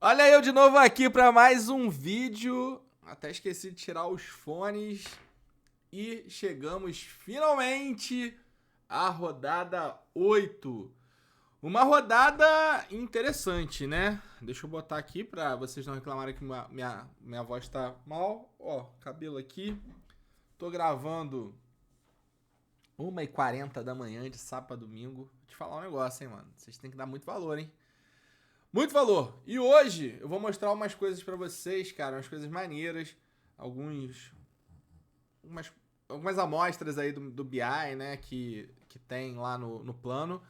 Olha eu de novo aqui para mais um vídeo. Até esqueci de tirar os fones. E chegamos finalmente à rodada 8. Uma rodada interessante, né? Deixa eu botar aqui para vocês não reclamarem que minha voz tá mal. Ó, cabelo aqui. Tô gravando 1h40 da manhã de sábado a domingo. Vou te falar um negócio, hein, mano. Vocês têm que dar muito valor, hein? Muito valor! E hoje eu vou mostrar umas coisas pra vocês, cara, umas coisas maneiras, algumas amostras aí do BI, né, que tem lá no plano.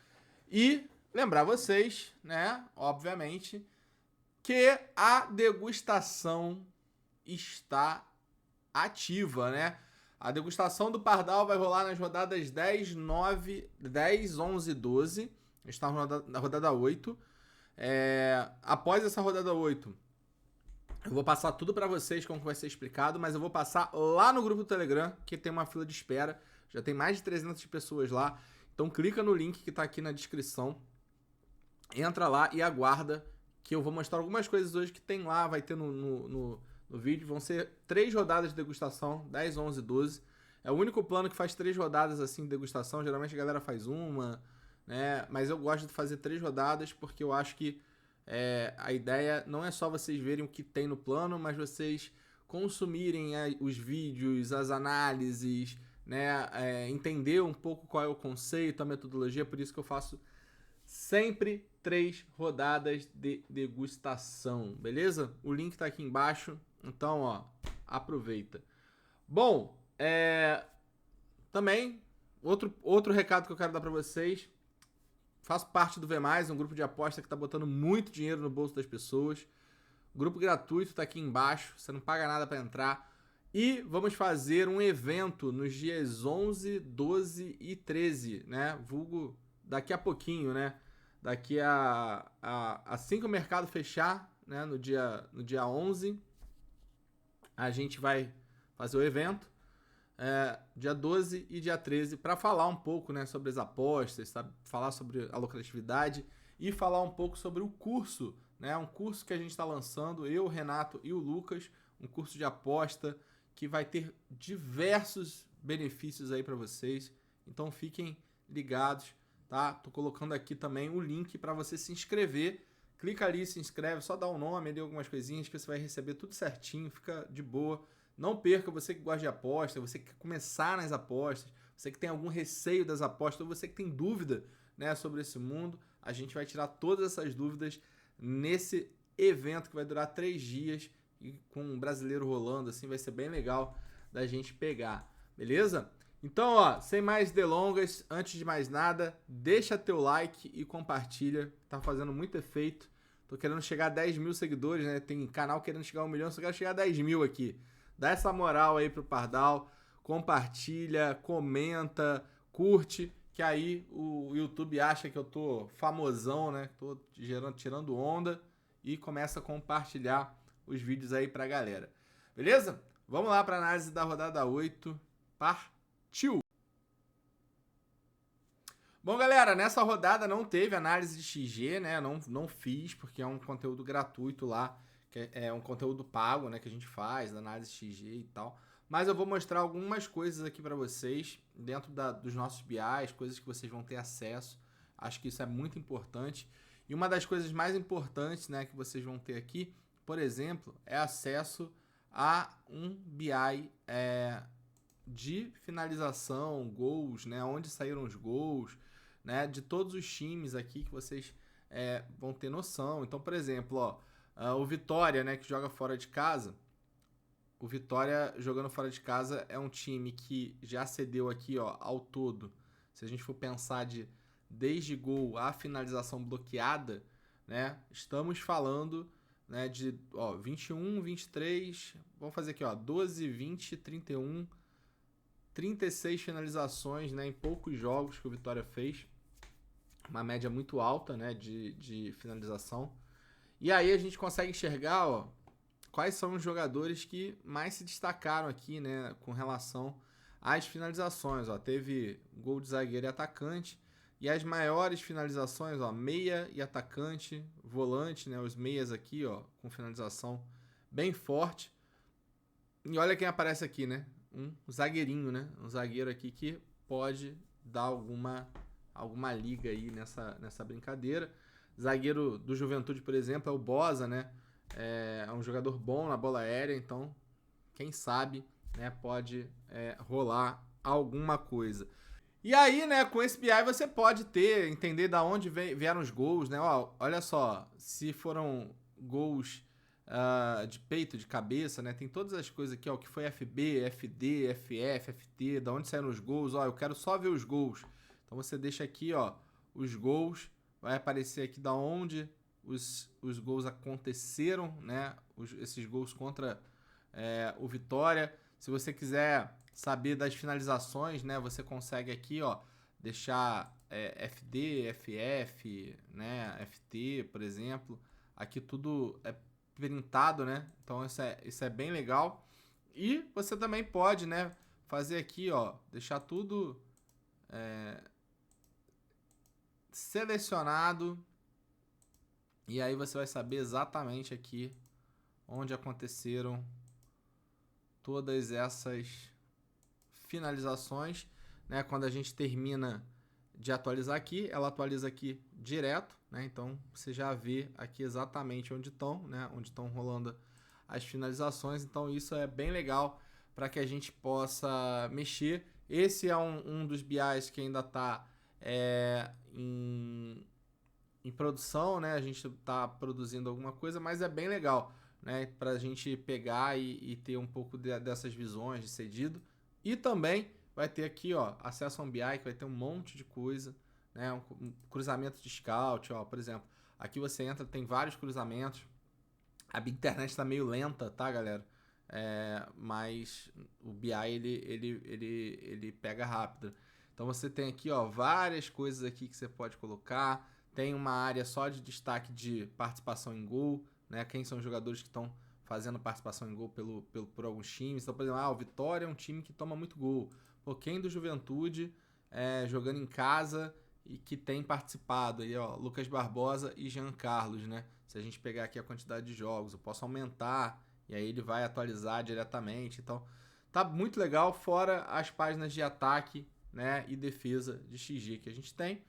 E lembrar vocês, né, obviamente, que a degustação está ativa, né? A degustação do Pardal vai rolar nas rodadas 10, 9, 10, 11 e 12. Está na rodada 8. Após essa rodada 8, eu vou passar tudo pra vocês como vai ser explicado, mas eu vou passar lá no grupo do Telegram, que tem uma fila de espera, já tem mais de 300 pessoas lá, então clica no link que tá aqui na descrição, entra lá e aguarda, que eu vou mostrar algumas coisas hoje que tem lá, vai ter no vídeo, vão ser 3 rodadas de degustação, 10, 11 e 12, é o único plano que faz 3 rodadas assim de degustação, geralmente a galera faz uma, né? Mas eu gosto de fazer 3 rodadas porque eu acho que a ideia não é só vocês verem o que tem no plano, mas vocês consumirem os vídeos, as análises, né? Entender um pouco qual é o conceito, a metodologia, por isso que eu faço sempre 3 rodadas de degustação, beleza? O link tá aqui embaixo, então ó, aproveita. Bom, também, outro recado que eu quero dar pra vocês. Faço parte do V+, um grupo de aposta que tá botando muito dinheiro no bolso das pessoas. Grupo gratuito tá aqui embaixo, você não paga nada para entrar. E vamos fazer um evento nos dias 11, 12 e 13, né? Vulgo daqui a pouquinho, né? Daqui assim que o mercado fechar, né? No dia 11, a gente vai fazer o evento. Dia 12 e dia 13, para falar um pouco, né, sobre as apostas, sabe? Falar sobre a lucratividade e falar um pouco sobre o curso, né? Um curso que a gente está lançando, eu, o Renato e o Lucas, um curso de aposta que vai ter diversos benefícios aí para vocês. Então fiquem ligados, tá? Tô colocando aqui também o link para você se inscrever. Clica ali, se inscreve, só dá um nome, dê algumas coisinhas que você vai receber tudo certinho, fica de boa. Não perca, você que gosta de aposta, você que quer começar nas apostas, você que tem algum receio das apostas, ou você que tem dúvida, né, sobre esse mundo, a gente vai tirar todas essas dúvidas nesse evento que vai durar 3 dias e com um brasileiro rolando, assim, vai ser bem legal da gente pegar, beleza? Então, ó, sem mais delongas, antes de mais nada, deixa teu like e compartilha, tá fazendo muito efeito. Tô querendo chegar a 10 mil seguidores, né? Tem canal querendo chegar a 1 milhão, só quero chegar a 10 mil aqui. Dá essa moral aí pro Pardal, compartilha, comenta, curte, que aí o YouTube acha que eu tô famosão, né? Tô tirando onda e começa a compartilhar os vídeos aí pra galera. Beleza? Vamos lá pra análise da rodada 8. Partiu! Bom, galera, nessa rodada não teve análise de XG, né? Não fiz, porque é um conteúdo gratuito lá, que é um conteúdo pago, né? Que a gente faz, análise de XG e tal. Mas eu vou mostrar algumas coisas aqui para vocês, dentro dos nossos BIs, coisas que vocês vão ter acesso. Acho que isso é muito importante. E uma das coisas mais importantes, né, que vocês vão ter aqui, por exemplo, é acesso a um BI de finalização, gols, né? Onde saíram os gols, né? De todos os times aqui que vocês vão ter noção. Então, por exemplo, ó, o Vitória, né? Que joga fora de casa. O Vitória jogando fora de casa é um time que já cedeu aqui, ó, ao todo. Se a gente for pensar desde gol a finalização bloqueada, né? Estamos falando, né, de 21, 23, vamos fazer aqui, ó, 12, 20, 31, 36 finalizações, né, em poucos jogos que o Vitória fez. Uma média muito alta, né, de finalização. E aí a gente consegue enxergar, ó, quais são os jogadores que mais se destacaram aqui, né, com relação às finalizações. Ó, teve gol de zagueiro e atacante, E as maiores finalizações, ó, meia e atacante, volante, né? Os meias aqui, ó, com finalização bem forte. E olha quem aparece aqui, né? Um zagueirinho, né? Um zagueiro aqui que pode dar alguma liga aí nessa brincadeira. Zagueiro do Juventude, por exemplo, é o Boza, né? É um jogador bom na bola aérea, então quem sabe, né, pode rolar alguma coisa. E aí, né, com esse BI você pode entender da onde vieram os gols, né? Ó, olha só, se foram gols de peito, de cabeça, né? Tem todas as coisas aqui, ó, que foi FB, FD, FF, FT, da onde saíram os gols, ó, eu quero só ver os gols. Então você deixa aqui, ó, os gols, vai aparecer aqui da onde os gols aconteceram, né? Esses gols contra o Vitória. Se você quiser saber das finalizações, né, você consegue aqui, ó, deixar FD, FF, né, FT, por exemplo. Aqui tudo é printado, né? Então isso é bem legal. E você também pode, né, fazer aqui, ó, deixar tudo selecionado. E aí você vai saber exatamente aqui onde aconteceram todas essas finalizações, né? Quando a gente termina de atualizar aqui, ela atualiza aqui direto, né? Então você já vê aqui exatamente onde estão, né? Onde estão rolando as finalizações. Então isso é bem legal para que a gente possa mexer. Esse é um dos BIs que ainda está em produção, né? A gente está produzindo alguma coisa, mas é bem legal, né? Para a gente pegar e ter um pouco dessas visões de cedido. E também vai ter aqui, ó, acesso a um BI que vai ter um monte de coisa, né? Um cruzamento de scout, ó, por exemplo. Aqui você entra, tem vários cruzamentos. A internet está meio lenta, tá, galera? Mas o BI ele pega rápido. Então você tem aqui, ó, várias coisas aqui que você pode colocar. Tem uma área só de destaque de participação em gol, né? Quem são os jogadores que estão fazendo participação em gol por alguns times. Então, por exemplo, o Vitória é um time que toma muito gol. Pô, quem do Juventude jogando em casa e que tem participado aí, ó, Lucas Barbosa e Jean Carlos, né? Se a gente pegar aqui a quantidade de jogos, eu posso aumentar e aí ele vai atualizar diretamente. Então, tá muito legal, fora as páginas de ataque, né, e defesa de XG que a gente tem.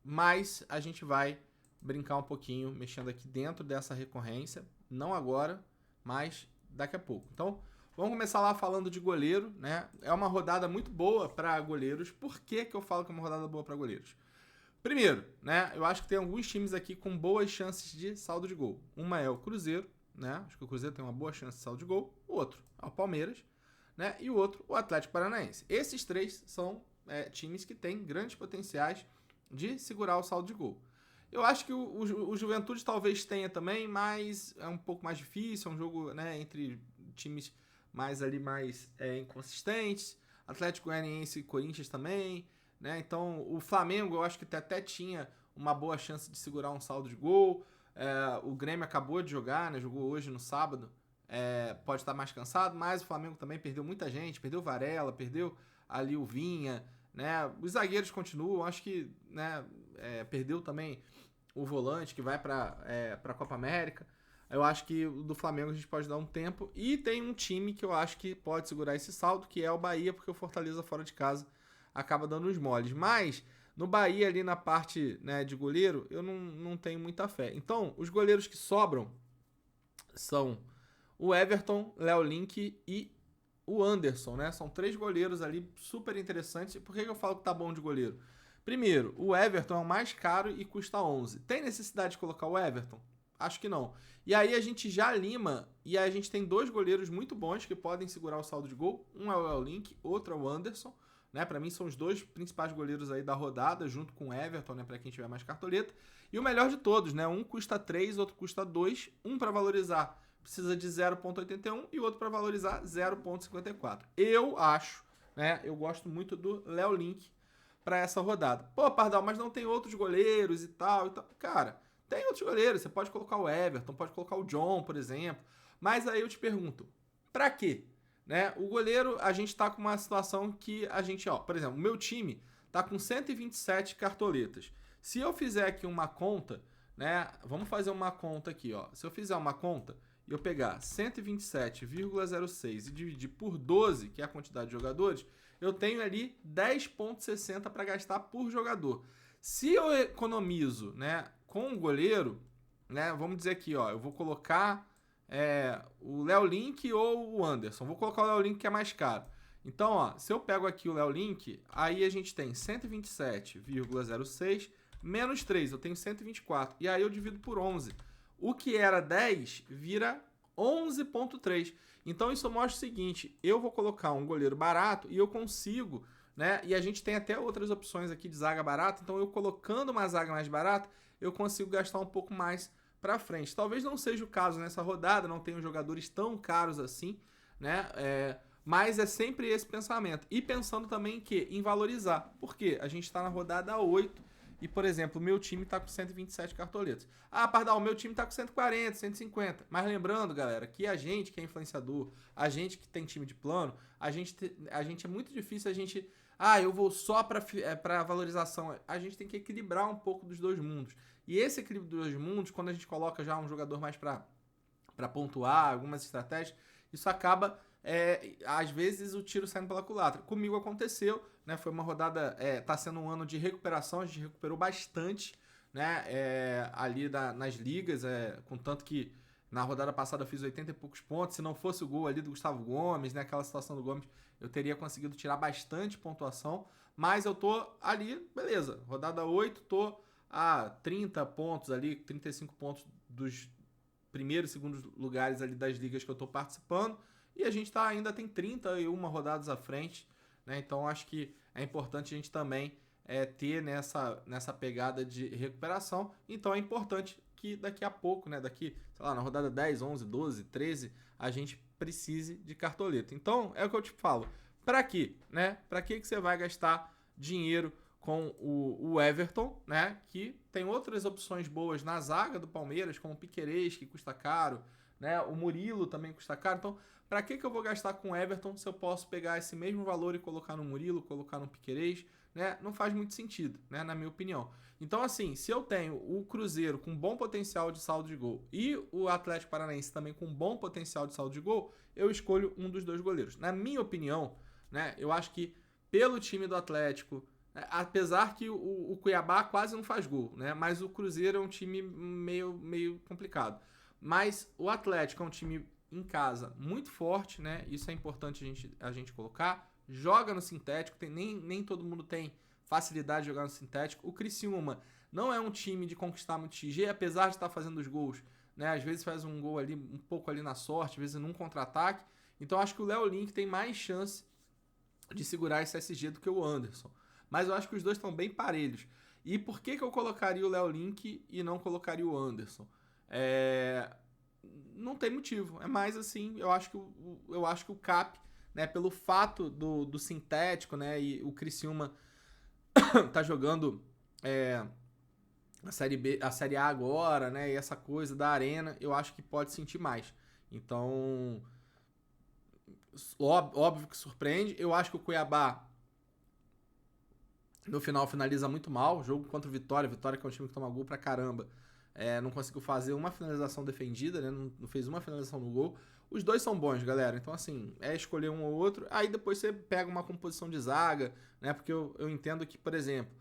Mas a gente vai brincar um pouquinho, mexendo aqui dentro dessa recorrência. Não agora, mas daqui a pouco. Então, vamos começar lá falando de goleiro, né? É uma rodada muito boa para goleiros. Por que eu falo que é uma rodada boa para goleiros? Primeiro, né? Eu acho que tem alguns times aqui com boas chances de saldo de gol. Uma é o Cruzeiro, né? Acho que o Cruzeiro tem uma boa chance de saldo de gol. O outro é o Palmeiras, né? E o outro, o Atlético Paranaense. Esses três são times que têm grandes potenciais de segurar o saldo de gol. Eu acho que o Juventude talvez tenha também, mas é um pouco mais difícil, é um jogo, né, entre times mais inconsistentes. Atlético Goianiense e Corinthians também, né? Então o Flamengo eu acho que até tinha uma boa chance de segurar um saldo de gol. O Grêmio acabou de jogar, né? Jogou hoje no sábado. Pode estar mais cansado, mas o Flamengo também perdeu muita gente, perdeu o Varela, perdeu ali o Vinha, né? Os zagueiros continuam, acho que, né, perdeu também o volante que vai para a Copa América. Eu acho que do Flamengo a gente pode dar um tempo. E tem um time que eu acho que pode segurar esse saldo, que é o Bahia, porque o Fortaleza fora de casa acaba dando uns moles. Mas no Bahia, ali na parte, né, de goleiro, eu não tenho muita fé. Então, os goleiros que sobram são o Everton, Léo Link e o Anderson, né? São três goleiros ali super interessantes. Por que eu falo que tá bom de goleiro? Primeiro, o Everton é o mais caro e custa 11. Tem necessidade de colocar o Everton? Acho que não. E aí a gente já lima e a gente tem dois goleiros muito bons que podem segurar o saldo de gol. Um é o Léo Link, outro é o Anderson, né? Para mim são os dois principais goleiros aí da rodada, junto com o Everton, né, para quem tiver mais cartoleta. E o melhor de todos, né? Um custa 3, outro custa 2, um para valorizar precisa de 0.81 e o outro para valorizar 0.54. Eu acho, né? Eu gosto muito do Léo Link para essa rodada. Pô, Pardal, mas não tem outros goleiros e tal. Cara, tem outros goleiros. Você pode colocar o Everton, pode colocar o John, por exemplo. Mas aí eu te pergunto, para quê? Né? O goleiro, a gente tá com uma situação que a gente, ó, por exemplo, o meu time tá com 127 cartoletas. Se eu fizer aqui uma conta, né? Vamos fazer uma conta aqui, ó. Se eu fizer uma conta e eu pegar 127,06 e dividir por 12, que é a quantidade de jogadores, eu tenho ali 10,60 para gastar por jogador. Se eu economizo, né, com o goleiro, né, vamos dizer aqui, ó, eu vou colocar o Léo Link ou o Anderson. Vou colocar o Léo Link que é mais caro. Então, ó, se eu pego aqui o Léo Link, aí a gente tem 127,06 menos 3, eu tenho 124. E aí eu divido por 11. O que era 10 vira 11,3. Então isso mostra o seguinte, eu vou colocar um goleiro barato e eu consigo, né? E a gente tem até outras opções aqui de zaga barata, então eu colocando uma zaga mais barata, eu consigo gastar um pouco mais para frente. Talvez não seja o caso nessa rodada, não tenham jogadores tão caros assim, né? Mas é sempre esse pensamento. E pensando também em valorizar. Por quê? A gente está na rodada 8 e, por exemplo, o meu time está com 127 cartoletas. Ah, Pardal, o meu time está com 140, 150. Mas lembrando, galera, que a gente que é influenciador, a gente que tem time de plano, a gente é muito difícil a gente... Ah, eu vou só para valorização. A gente tem que equilibrar um pouco dos dois mundos. E esse equilíbrio dos dois mundos, quando a gente coloca já um jogador mais para pontuar, algumas estratégias, isso acaba... às vezes o tiro saindo pela culatra. Comigo aconteceu, né? Foi uma rodada, tá sendo um ano de recuperação, a gente recuperou bastante, né? Ali nas ligas, contanto que na rodada passada eu fiz 80 e poucos pontos. Se não fosse o gol ali do Gustavo Gomes, né? Aquela situação do Gomes, eu teria conseguido tirar bastante pontuação, mas eu tô ali, beleza, rodada 8, tô a 30 pontos ali, 35 pontos dos primeiros e segundos lugares ali das ligas que eu tô participando. E a gente ainda tem 31 rodadas à frente, né? Então acho que é importante a gente também ter nessa pegada de recuperação. Então é importante que daqui a pouco, né? Daqui, sei lá, na rodada 10, 11, 12, 13, a gente precise de cartoleta. Então é o que eu te falo. Para quê, né? Para que você vai gastar dinheiro com o Everton, né? Que tem outras opções boas na zaga do Palmeiras, como o Piquerez, que custa caro, né? O Murilo também custa caro. Então, para que eu vou gastar com o Everton se eu posso pegar esse mesmo valor e colocar no Murilo, colocar no Piquerez, né? Não faz muito sentido, né? Na minha opinião. Então, assim, se eu tenho o Cruzeiro com bom potencial de saldo de gol e o Atlético Paranaense também com bom potencial de saldo de gol, eu escolho um dos dois goleiros. Na minha opinião, né? Eu acho que pelo time do Atlético, né, apesar que o Cuiabá quase não faz gol, né? Mas o Cruzeiro é um time meio complicado. Mas o Atlético é um time em casa muito forte, né? Isso é importante a gente colocar. Joga no sintético, nem todo mundo tem facilidade de jogar no sintético. O Criciúma não é um time de conquistar muito XG, apesar de estar fazendo os gols, né? Às vezes faz um gol ali, um pouco ali na sorte, às vezes num contra-ataque. Então acho que o Léo Link tem mais chance de segurar esse SG do que o Anderson. Mas eu acho que os dois estão bem parelhos. E por que eu colocaria o Léo Link e não colocaria o Anderson? Não tem motivo. É mais assim, eu acho que o Cap, né, pelo fato do sintético, né, e o Criciúma tá jogando a Série B, a Série A agora, né, e essa coisa da arena, eu acho que pode sentir mais. Então, óbvio que surpreende. Eu acho que o Cuiabá no final finaliza muito mal. Jogo contra o Vitória que é um time que toma gol pra caramba. Não conseguiu fazer uma finalização defendida, né? Não fez uma finalização no gol. Os dois são bons, galera. Então, assim, escolher um ou outro. Aí depois você pega uma composição de zaga, né? Porque eu entendo que, por exemplo,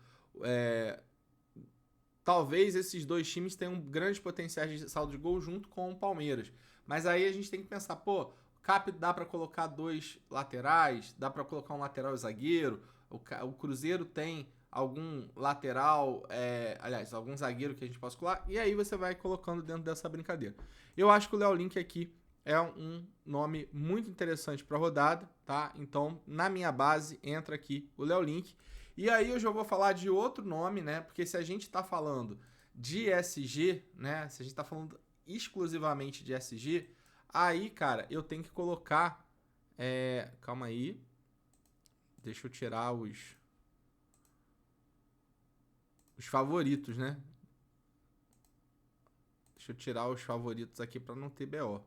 talvez esses dois times tenham grandes potenciais de saldo de gol junto com o Palmeiras. Mas aí a gente tem que pensar, pô, o Cap dá pra colocar dois laterais, dá pra colocar um lateral e zagueiro. O Cruzeiro tem algum lateral, aliás, algum zagueiro que a gente possa colar, e aí você vai colocando dentro dessa brincadeira. Eu acho que o Léo Link aqui é um nome muito interessante para a rodada, tá? Então, na minha base, entra aqui o Léo Link. E aí eu já vou falar de outro nome, né? Porque se a gente tá falando de SG, né? Se a gente tá falando exclusivamente de SG, aí, cara, eu tenho que colocar... calma aí. Deixa eu tirar os favoritos, né? Deixa eu tirar os favoritos aqui para não ter BO.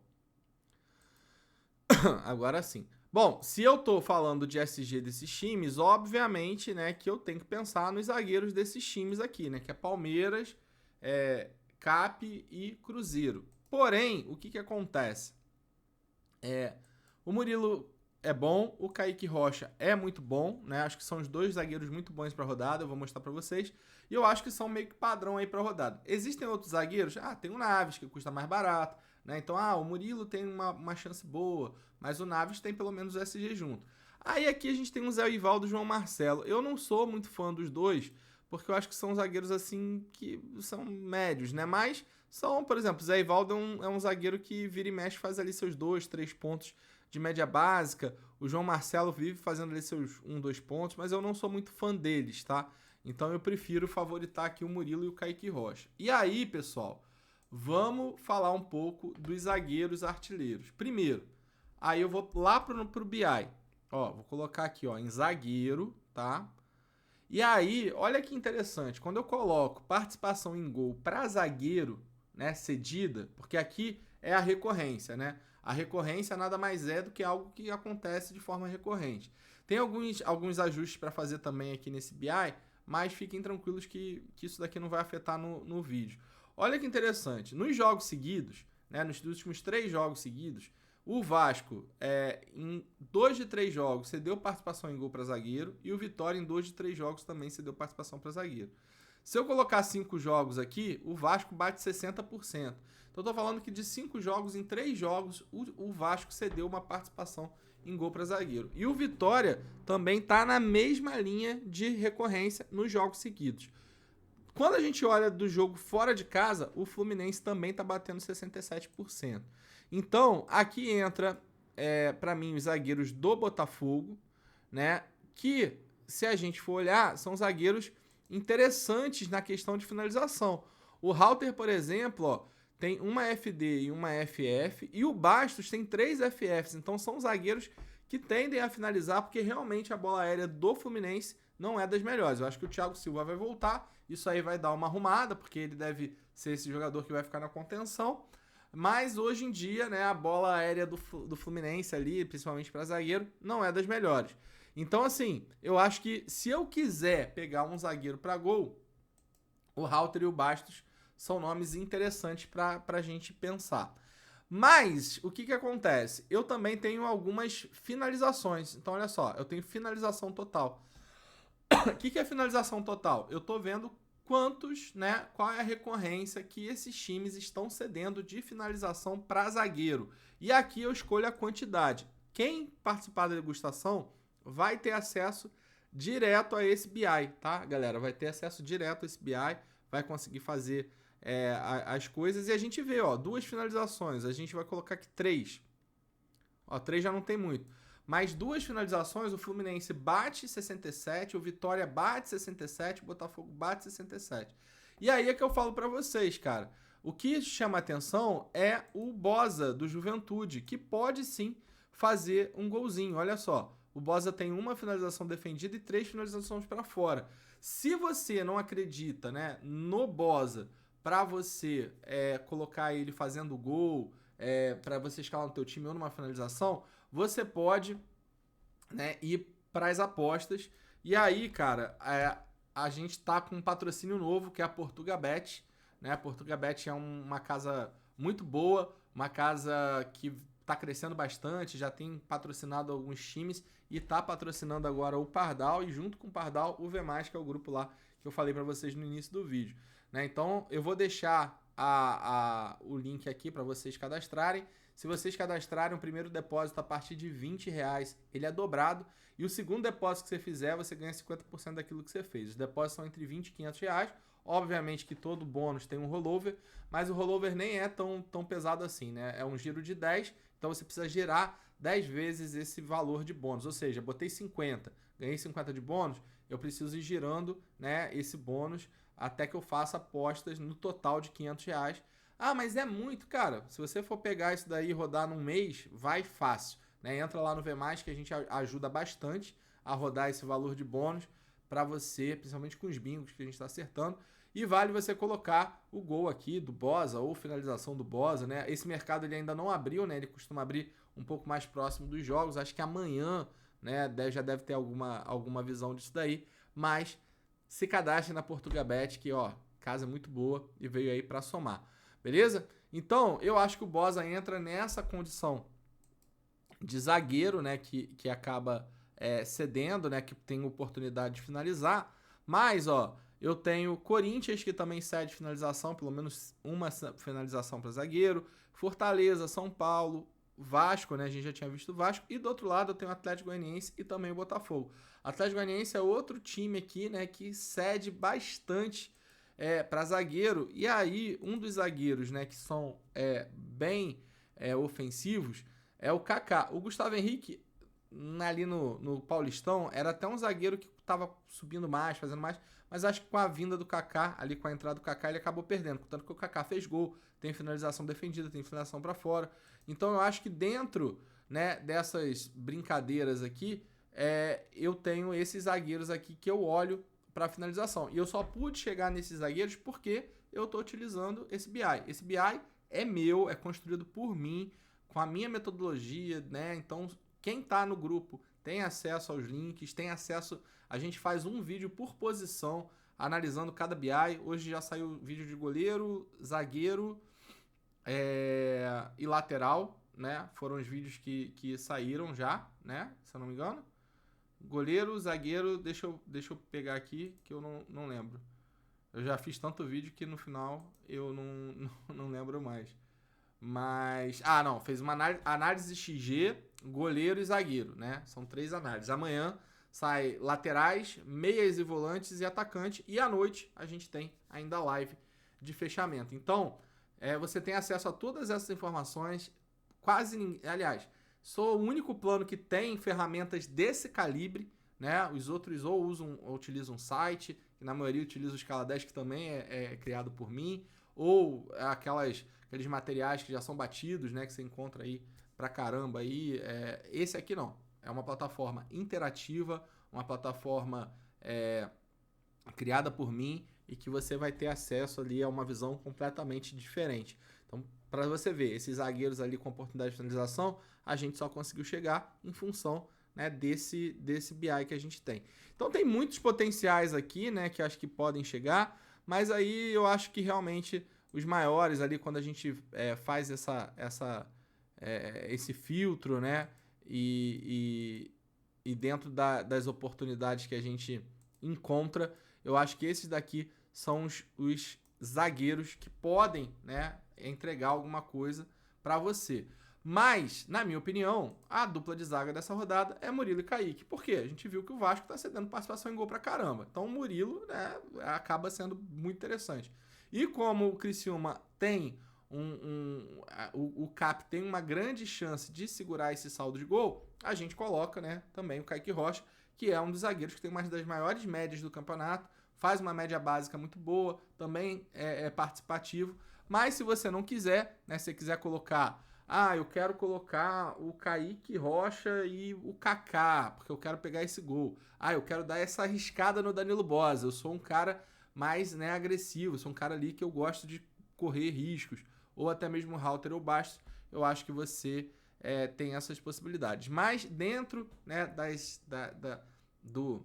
Agora sim. Bom, se eu tô falando de SG desses times, obviamente, né, que eu tenho que pensar nos zagueiros desses times aqui, né, que é Palmeiras, Cap e Cruzeiro. Porém, o que acontece? O Murilo é bom, o Kaique Rocha é muito bom, né? Acho que são os dois zagueiros muito bons para rodada, eu vou mostrar para vocês. E eu acho que são meio que padrão aí para rodada. Existem outros zagueiros? Tem o Naves, que custa mais barato, né? Então, o Murilo tem uma chance boa, mas o Naves tem pelo menos o SG junto. Aí aqui a gente tem o Zé Ivaldo e o João Marcelo. Eu não sou muito fã dos dois, porque eu acho que são zagueiros assim que são médios, né? Mas são, por exemplo, o Zé Ivaldo é um zagueiro que vira e mexe, faz ali seus 2, 3 pontos de média básica. O João Marcelo vive fazendo ali seus 1, 2 pontos, mas eu não sou muito fã deles, tá? Então eu prefiro favoritar aqui o Murilo e o Kaique Rocha. E aí, pessoal, vamos falar um pouco dos zagueiros artilheiros. Primeiro, aí eu vou lá pro BI. Vou colocar aqui, em zagueiro, tá? E aí, olha que interessante, quando eu coloco participação em gol para zagueiro, né, cedida, porque aqui é a recorrência, né? A recorrência nada mais é do que algo que acontece de forma recorrente. Tem alguns ajustes para fazer também aqui nesse BI, mas fiquem tranquilos que isso daqui não vai afetar no vídeo. Olha que interessante, nos jogos seguidos, né, nos últimos 3 jogos seguidos, o Vasco, em 2 de 3 jogos, cedeu participação em gol para zagueiro, e o Vitória, em 2 de 3 jogos, também cedeu participação para zagueiro. Se eu colocar 5 jogos aqui, o Vasco bate 60%. Então, eu tô falando que de 5 jogos, em 3 jogos, o Vasco cedeu uma participação em gol para zagueiro. E o Vitória também tá na mesma linha de recorrência nos jogos seguidos. Quando a gente olha do jogo fora de casa, o Fluminense também tá batendo 67%. Então, aqui entra, para mim, os zagueiros do Botafogo, né? Que, se a gente for olhar, são zagueiros interessantes na questão de finalização. O Halter, por exemplo, tem uma FD e uma FF, e o Bastos tem 3 FFs. Então, são zagueiros que tendem a finalizar, porque realmente a bola aérea do Fluminense não é das melhores. Eu acho que o Thiago Silva vai voltar, isso aí vai dar uma arrumada, porque ele deve ser esse jogador que vai ficar na contenção. Mas hoje em dia, né, a bola aérea do Fluminense ali, principalmente para zagueiro, não é das melhores. Então, assim, eu acho que se eu quiser pegar um zagueiro para gol, o Halter e o Bastos são nomes interessantes para a gente pensar. Mas, o que acontece? Eu também tenho algumas finalizações. Então, olha só, eu tenho finalização total. O que é finalização total? Eu tô vendo qual é a recorrência que esses times estão cedendo de finalização para zagueiro. E aqui eu escolho a quantidade. Quem participar da degustação vai ter acesso direto a esse BI, tá, galera? Vai ter acesso direto a esse BI, vai conseguir fazer as coisas, e a gente vê, 2 finalizações. A gente vai colocar aqui 3. 3 já não tem muito. Mais 2 finalizações, o Fluminense bate 67, o Vitória bate 67, o Botafogo bate 67. E aí é que eu falo para vocês, cara. O que chama atenção é o Boza, do Juventude, que pode sim fazer um golzinho. Olha só, o Boza tem uma finalização defendida e 3 finalizações para fora. Se você não acredita, né, no Boza para você colocar ele fazendo gol, para você escalar no teu time ou numa finalização, você pode, né, ir para as apostas. E aí, cara, a gente tá com um patrocínio novo, que é a Portugabet, né? A Portugabet é uma casa muito boa, uma casa que tá crescendo bastante, já tem patrocinado alguns times e tá patrocinando agora o Pardal, e junto com o Pardal, o V+, que é o grupo lá que eu falei para vocês no início do vídeo, né? Então, eu vou deixar o link aqui para vocês cadastrarem. Se vocês cadastrarem, o primeiro depósito a partir de R$20, ele é dobrado. E o segundo depósito que você fizer, você ganha 50% daquilo que você fez. Os depósitos são entre R$20 e R$500. Obviamente que todo bônus tem um rollover, mas o rollover nem é tão pesado assim, né? É um giro de 10, então você precisa girar 10 vezes esse valor de bônus. Ou seja, botei 50, ganhei 50 de bônus, eu preciso ir girando, né, esse bônus até que eu faça apostas no total de R$500. Mas é muito, cara. Se você for pegar isso daí e rodar num mês, vai fácil, né? Entra lá no V+, que a gente ajuda bastante a rodar esse valor de bônus para você, principalmente com os bingos que a gente está acertando. E vale você colocar o gol aqui do Boza ou finalização do Boza, né? Esse mercado ele ainda não abriu, né? Ele costuma abrir um pouco mais próximo dos jogos. Acho que amanhã, né, já deve ter alguma visão disso daí. Mas se cadastre na Portugabet, que ó, casa muito boa e veio aí para somar. Beleza? Então, eu acho que o Boza entra nessa condição de zagueiro, né, que acaba cedendo, né, que tem oportunidade de finalizar. Mas, ó, eu tenho Corinthians, que também cede finalização, pelo menos uma finalização para zagueiro. Fortaleza, São Paulo, Vasco, né, a gente já tinha visto o Vasco. E do outro lado eu tenho o Atlético Goianiense e também o Botafogo. Atlético Goianiense é outro time aqui, né, que cede bastante para zagueiro. E aí, um dos zagueiros, né, que são bem ofensivos é o Kaká. O Gustavo Henrique, ali no Paulistão, era até um zagueiro que estava subindo mais, fazendo mais, mas acho que com a vinda do Kaká, ali com a entrada do Kaká, ele acabou perdendo. Tanto que o Kaká fez gol, tem finalização defendida, tem finalização para fora. Então eu acho que dentro, né, dessas brincadeiras aqui, eu tenho esses zagueiros aqui que eu olho para finalização. E eu só pude chegar nesses zagueiros porque eu estou utilizando esse BI. Esse BI é meu, é construído por mim, com a minha metodologia, né? Então, quem está no grupo tem acesso aos links, tem acesso... A gente faz um vídeo por posição, analisando cada BI. Hoje já saiu vídeo de goleiro, zagueiro e lateral, né? Foram os vídeos que saíram já, né? Se eu não me engano. Goleiro, zagueiro, deixa eu pegar aqui, que eu não lembro. Eu já fiz tanto vídeo que no final eu não lembro mais. Mas... não, fez uma análise XG, goleiro e zagueiro, né? São 3 análises. Amanhã sai laterais, meias e volantes e atacante. E à noite a gente tem ainda a live de fechamento. Então, você tem acesso a todas essas informações. Quase ninguém... Aliás, sou o único plano que tem ferramentas desse calibre, né? Os outros ou utilizam um site, que na maioria utiliza o Scala 10, que também é criado por mim, ou aqueles materiais que já são batidos, né? Que você encontra aí pra caramba aí. Esse aqui não. É uma plataforma interativa, uma plataforma criada por mim e que você vai ter acesso ali a uma visão completamente diferente. Então, para você ver, esses zagueiros ali com oportunidade de finalização, a gente só conseguiu chegar em função, né, desse BI que a gente tem. Então tem muitos potenciais aqui, né, que acho que podem chegar, mas aí eu acho que realmente os maiores ali, quando a gente faz esse filtro, né, e dentro das oportunidades que a gente encontra, eu acho que esses daqui são os zagueiros que podem, né, entregar alguma coisa para você. Mas, na minha opinião, a dupla de zaga dessa rodada é Murilo e Kaique. Por quê? A gente viu que o Vasco está cedendo participação em gol pra caramba. Então o Murilo, né, acaba sendo muito interessante. E como o Criciúma tem o Cap tem uma grande chance de segurar esse saldo de gol, a gente coloca, né, também o Kaique Rocha, que é um dos zagueiros que tem uma das maiores médias do campeonato, faz uma média básica muito boa, também é participativo. Mas se você não quiser, né, se você quiser colocar, eu quero colocar o Kaique Rocha e o Kaká, porque eu quero pegar esse gol. Eu quero dar essa arriscada no Danilo Boza. Eu sou um cara mais, né, agressivo, sou um cara ali que eu gosto de correr riscos. Ou até mesmo Halter ou Bastos, eu acho que você tem essas possibilidades. Mas dentro, né, do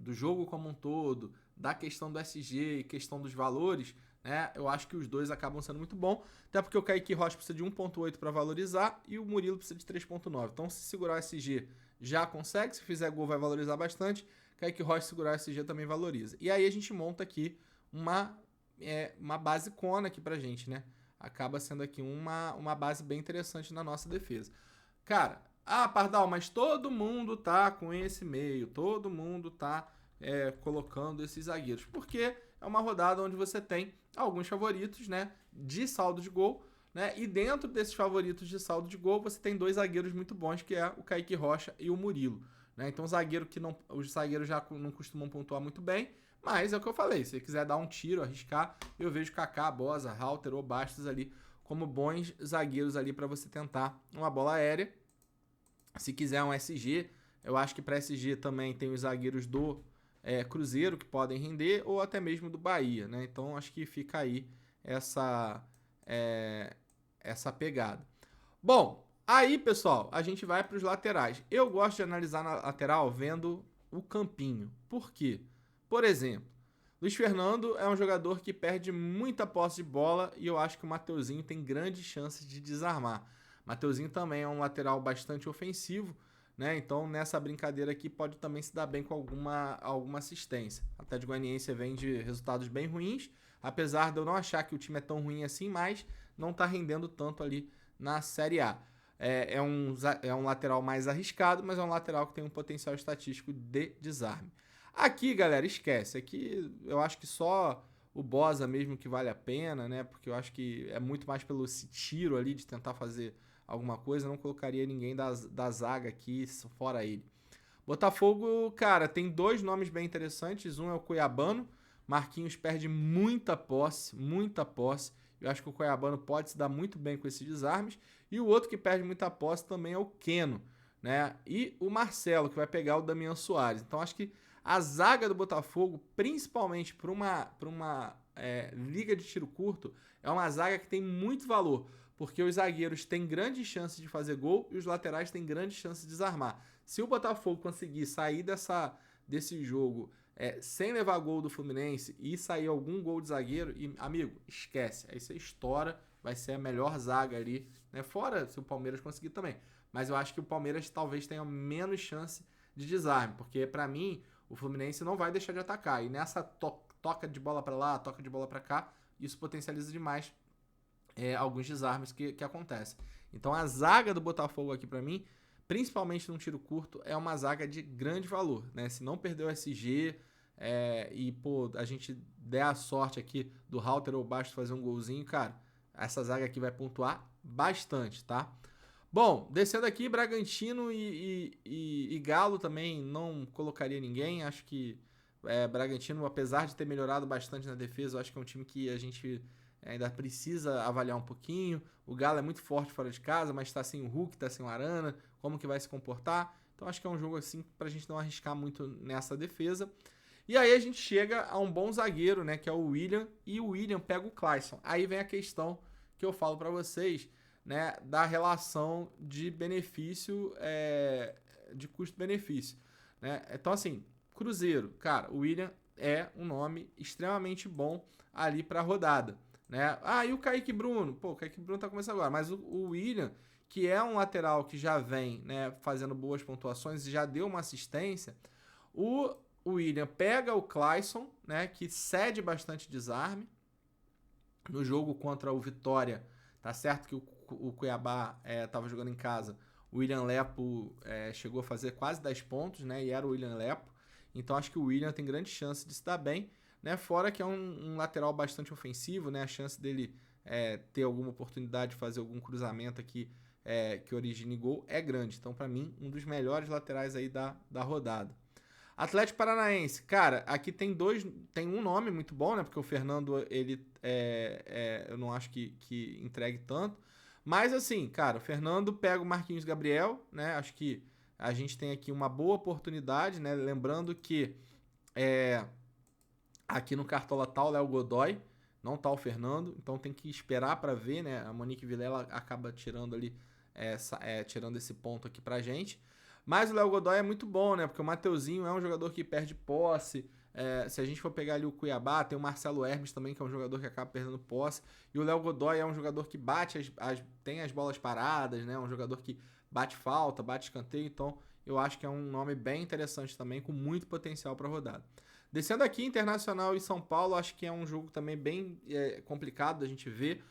jogo como um todo, da questão do SG e questão dos valores, né, eu acho que os dois acabam sendo muito bom, até porque o Kaique Rocha precisa de 1.8 para valorizar e o Murilo precisa de 3.9. Então, se segurar o SG já consegue, se fizer gol vai valorizar bastante, Kaique Rocha segurar o SG também valoriza. E aí a gente monta aqui uma basicona aqui pra gente, né? Acaba sendo aqui uma base bem interessante na nossa defesa. Cara, Pardal, mas todo mundo tá com esse meio, todo mundo tá colocando esses zagueiros, porque é uma rodada onde você tem alguns favoritos, né, de saldo de gol, né, e dentro desses favoritos de saldo de gol você tem 2 zagueiros muito bons, que é o Kaique Rocha e o Murilo, né? Então os zagueiros já não costumam pontuar muito bem, mas é o que eu falei, se você quiser dar um tiro, arriscar, eu vejo Kaká, Boza, Halter ou Bastos ali como bons zagueiros ali para você tentar uma bola aérea. Se quiser um SG, eu acho que para SG também tem os zagueiros do Cruzeiro que podem render, ou até mesmo do Bahia, né? Então acho que fica aí essa pegada. Bom, aí pessoal, a gente vai para os laterais. Eu gosto de analisar na lateral vendo o campinho. Por quê? Por exemplo, Luiz Fernando é um jogador que perde muita posse de bola e eu acho que o Mateuzinho tem grandes chances de desarmar. Mateuzinho também é um lateral bastante ofensivo, né? Então nessa brincadeira aqui pode também se dar bem com alguma assistência. A Atlético Goianiense vem de resultados bem ruins, apesar de eu não achar que o time é tão ruim assim, mas não está rendendo tanto ali na Série A. É um lateral mais arriscado, mas é um lateral que tem um potencial estatístico de desarme. Aqui, galera, esquece. Aqui eu acho que só o Bosa mesmo que vale a pena, né? Porque eu acho que é muito mais pelo esse tiro ali de tentar fazer alguma coisa. Eu não colocaria ninguém da zaga aqui, fora ele. Botafogo, cara, tem dois nomes bem interessantes. Um é o Cuiabano. Marquinhos perde muita posse, muita posse. Eu acho que o Cuiabano pode se dar muito bem com esses desarmes. E o outro que perde muita posse também é o Keno, né? E o Marcelo, que vai pegar o Damian Soares. Então acho que a zaga do Botafogo, principalmente para uma liga de tiro curto, é uma zaga que tem muito valor. Porque os zagueiros têm grandes chances de fazer gol e os laterais têm grandes chances de desarmar. Se o Botafogo conseguir sair desse jogo sem levar gol do Fluminense e sair algum gol de zagueiro, e, amigo, esquece. Aí você estoura, vai ser a melhor zaga ali, né? Fora se o Palmeiras conseguir também. Mas eu acho que o Palmeiras talvez tenha menos chance de desarme, porque para mim o Fluminense não vai deixar de atacar. E nessa toca de bola para lá, toca de bola para cá, isso potencializa demais alguns desarmes que acontecem. Então a zaga do Botafogo aqui para mim, principalmente num tiro curto, é uma zaga de grande valor, né? Se não perder o SG e pô, a gente der a sorte aqui do Halter ou Bastos fazer um golzinho, cara, essa zaga aqui vai pontuar bastante, tá? Bom, descendo aqui, Bragantino e Galo também não colocaria ninguém. Acho que Bragantino, apesar de ter melhorado bastante na defesa, eu acho que é um time que a gente ainda precisa avaliar um pouquinho. O Galo é muito forte fora de casa, mas está sem o Hulk, está sem o Arana. Como que vai se comportar? Então acho que é um jogo assim pra gente não arriscar muito nessa defesa. E aí a gente chega a um bom zagueiro, né, que é o William, e o William pega o Clayson. Aí vem a questão que eu falo para vocês, né, da relação de benefício, de custo-benefício, né? Então assim, Cruzeiro, cara, o William é um nome extremamente bom ali para a rodada, né? Ah, e o Kaique Bruno? Pô, o Kaique Bruno tá começando agora, mas o William, que é um lateral que já vem, né, fazendo boas pontuações e já deu uma assistência, o William pega o Clayson, né, que cede bastante desarme. No jogo contra o Vitória, tá certo que o Cuiabá estava jogando em casa, o William Lepo chegou a fazer quase 10 pontos, né, e era o William Lepo. Então acho que o William tem grande chance de se dar bem, né, fora que é um lateral bastante ofensivo, né, a chance dele ter alguma oportunidade de fazer algum cruzamento aqui que origine gol é grande. Então para mim, um dos melhores laterais aí da rodada. Atlético Paranaense, cara, aqui tem um nome muito bom, né? Porque o Fernando, ele eu não acho que entregue tanto. Mas assim, cara, o Fernando pega o Marquinhos Gabriel, né? Acho que a gente tem aqui uma boa oportunidade, né? Lembrando que aqui no Cartola tá o Léo Godoy, não tá o Fernando, então tem que esperar para ver, né? A Monique Vilela acaba tirando ali, tirando esse ponto aqui pra gente. Mas o Léo Godoy é muito bom, né? Porque o Mateuzinho é um jogador que perde posse. Se a gente for pegar ali o Cuiabá, tem o Marcelo Hermes também, que é um jogador que acaba perdendo posse. E o Léo Godoy é um jogador que bate, tem as bolas paradas, né? Um jogador que bate falta, bate escanteio. Então, eu acho que é um nome bem interessante também, com muito potencial para a rodada. Descendo aqui, Internacional e São Paulo, acho que é um jogo também bem complicado da gente ver.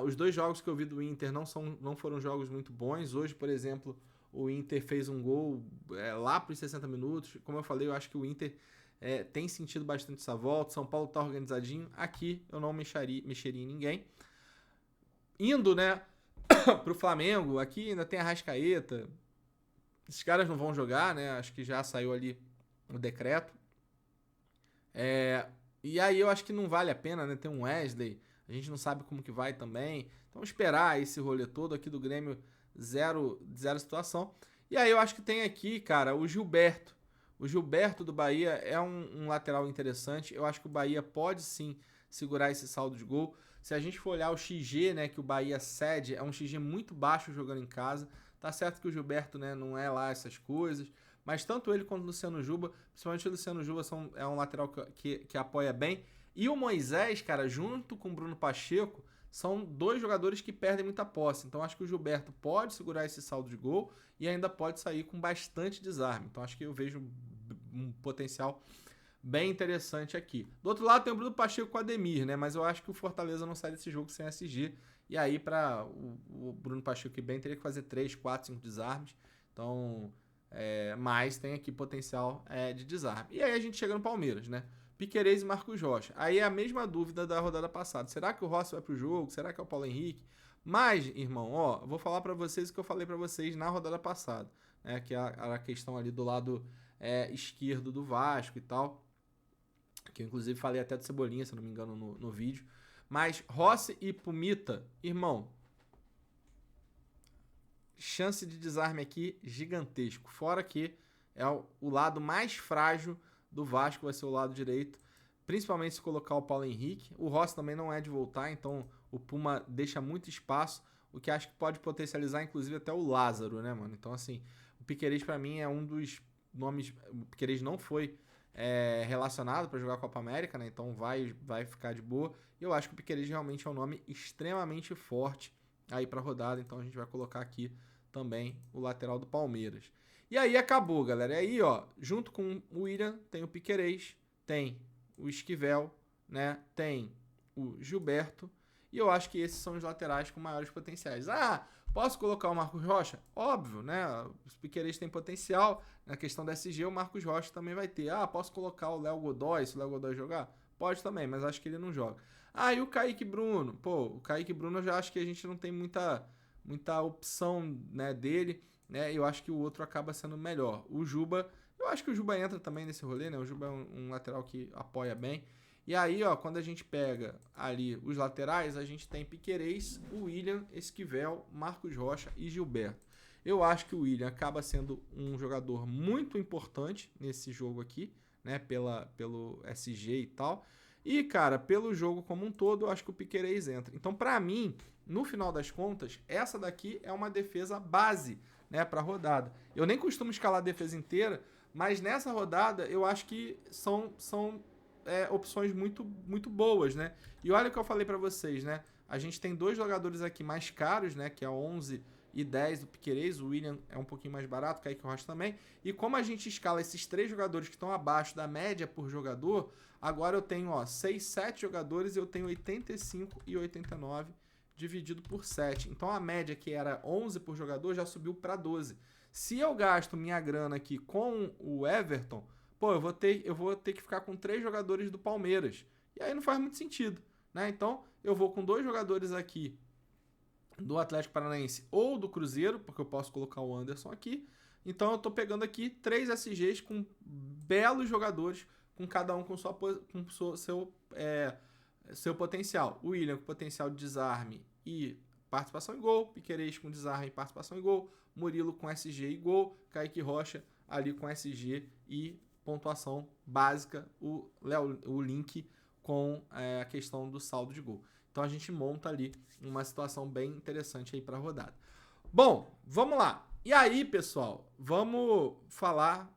Os dois jogos que eu vi do Inter não foram jogos muito bons. Hoje, por exemplo, o Inter fez um gol lá para os 60 minutos. Como eu falei, eu acho que o Inter tem sentido bastante essa volta. São Paulo tá organizadinho. Aqui eu não mexeria em ninguém. Indo, né, pro Flamengo, aqui ainda tem a Arrascaeta. Esses caras não vão jogar, né? Acho que já saiu ali o decreto. E aí eu acho que não vale a pena, né? Tem um Wesley, a gente não sabe como que vai também. Então esperar esse rolê todo aqui do Grêmio, zero situação. E aí eu acho que tem aqui, cara, o Gilberto. O Gilberto do Bahia é um lateral interessante. Eu acho que o Bahia pode sim segurar esse saldo de gol. Se a gente for olhar o XG, né, que o Bahia cede, é um XG muito baixo jogando em casa. Tá certo que o Gilberto, né, não é lá essas coisas, mas tanto ele quanto o Luciano Juba, principalmente o Luciano Juba, é um lateral que apoia bem. E o Moisés, cara, junto com o Bruno Pacheco, são dois jogadores que perdem muita posse. Então acho que o Gilberto pode segurar esse saldo de gol e ainda pode sair com bastante desarme. Então acho que eu vejo um potencial bem interessante aqui. Do outro lado tem o Bruno Pacheco com o Ademir, né? Mas eu acho que o Fortaleza não sai desse jogo sem SG. E aí, para o Bruno Pacheco ir bem, teria que fazer 3, 4, 5 desarmes. Então, mas tem aqui potencial de desarme. E aí a gente chega no Palmeiras, né? Piquerez e Marcos Rocha. Aí é a mesma dúvida da rodada passada. Será que o Rossi vai pro jogo? Será que é o Paulo Henrique? Mas, irmão, ó, vou falar para vocês o que eu falei para vocês na rodada passada, né? Que é a questão ali do lado esquerdo do Vasco e tal. Que eu inclusive falei até do Cebolinha, se não me engano, no vídeo. Mas Rossi e Pumita, irmão, chance de desarme aqui gigantesco. Fora que é o lado mais frágil do Vasco, vai ser o lado direito. Principalmente se colocar o Paulo Henrique. O Rossi também não é de voltar, então o Puma deixa muito espaço. O que acho que pode potencializar, inclusive, até o Lázaro, né, mano? Então, assim, o Piquerez pra mim é um dos nomes... O Piquerez não foi relacionado para jogar a Copa América, né? Então vai ficar de boa. E eu acho que o Piquerez realmente é um nome extremamente forte aí para rodada. Então a gente vai colocar aqui também o lateral do Palmeiras. E aí acabou, galera. E aí, ó, junto com o William tem o Piquerez, tem o Esquivel, né? Tem o Gilberto. E eu acho que esses são os laterais com maiores potenciais. Ah, posso colocar o Marcos Rocha? Óbvio, né? Os Piquerez têm potencial. Na questão da SG, o Marcos Rocha também vai ter. Ah, posso colocar o Léo Godoy, se o Léo Godoy jogar? Pode também, mas acho que ele não joga. Ah, e o Kaique Bruno? Pô, o Kaique Bruno eu já acho que a gente não tem muita opção, né, dele, né? Eu acho que o outro acaba sendo melhor. O Juba, eu acho que o Juba entra também nesse rolê, né? O Juba é um lateral que apoia bem. E aí, ó, quando a gente pega ali os laterais, a gente tem Piquerez, o William, Esquivel, Marcos Rocha e Gilberto. Eu acho que o William acaba sendo um jogador muito importante nesse jogo aqui, né? Pelo SG e tal. E, cara, pelo jogo como um todo, eu acho que o Piquerez entra. Então, pra mim, no final das contas, essa daqui é uma defesa base, né, pra rodada. Eu nem costumo escalar a defesa inteira, mas nessa rodada eu acho que são opções muito, muito boas, né? E olha o que eu falei pra vocês, né? A gente tem dois jogadores aqui mais caros, né? Que é 11 e 10 do Piquerez. O William é um pouquinho mais barato, o Kaique Rocha também. E como a gente escala esses três jogadores que estão abaixo da média por jogador, agora eu tenho, ó, 6, 7 jogadores e eu tenho 85 e 89 dividido por 7. Então a média que era 11 por jogador já subiu para 12. Se eu gasto minha grana aqui com o Everton, pô, eu vou ter que ficar com 3 jogadores do Palmeiras. E aí não faz muito sentido, né? Então, eu vou com 2 jogadores aqui do Atlético Paranaense ou do Cruzeiro, porque eu posso colocar o Anderson aqui. Então, eu tô pegando aqui 3 SGs com belos jogadores, com cada um com seu potencial. O William com potencial de desarme e participação em gol, Piquerez com desarme e participação em gol, Murilo com SG e gol, Kaique Rocha ali com SG e pontuação básica, o link com a questão do saldo de gol. Então a gente monta ali uma situação bem interessante aí para a rodada. Bom, vamos lá. E aí, pessoal, vamos falar...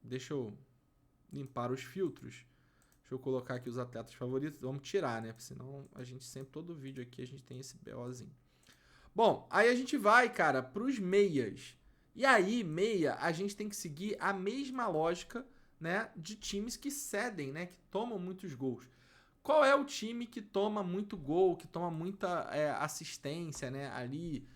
Deixa eu limpar os filtros. Deixa eu colocar aqui os atletas favoritos. Vamos tirar, né? Porque senão a gente sempre, todo vídeo aqui, a gente tem esse BOzinho. Bom, aí a gente vai, cara, pros meias. E aí, meia, a gente tem que seguir a mesma lógica, né, de times que cedem, né, que tomam muitos gols. Qual é o time que toma muito gol, que toma muita assistência, né, ali,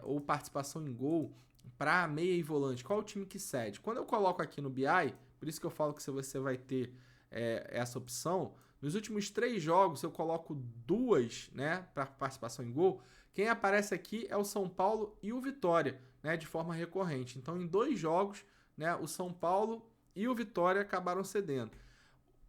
ou participação em gol para meia e volante? Qual é o time que cede? Quando eu coloco aqui no BI, por isso que eu falo que você vai ter essa opção, nos últimos 3 jogos eu coloco 2, né, para participação em gol. Quem aparece aqui é o São Paulo e o Vitória, né, de forma recorrente. Então, em 2 jogos, né, o São Paulo e o Vitória acabaram cedendo.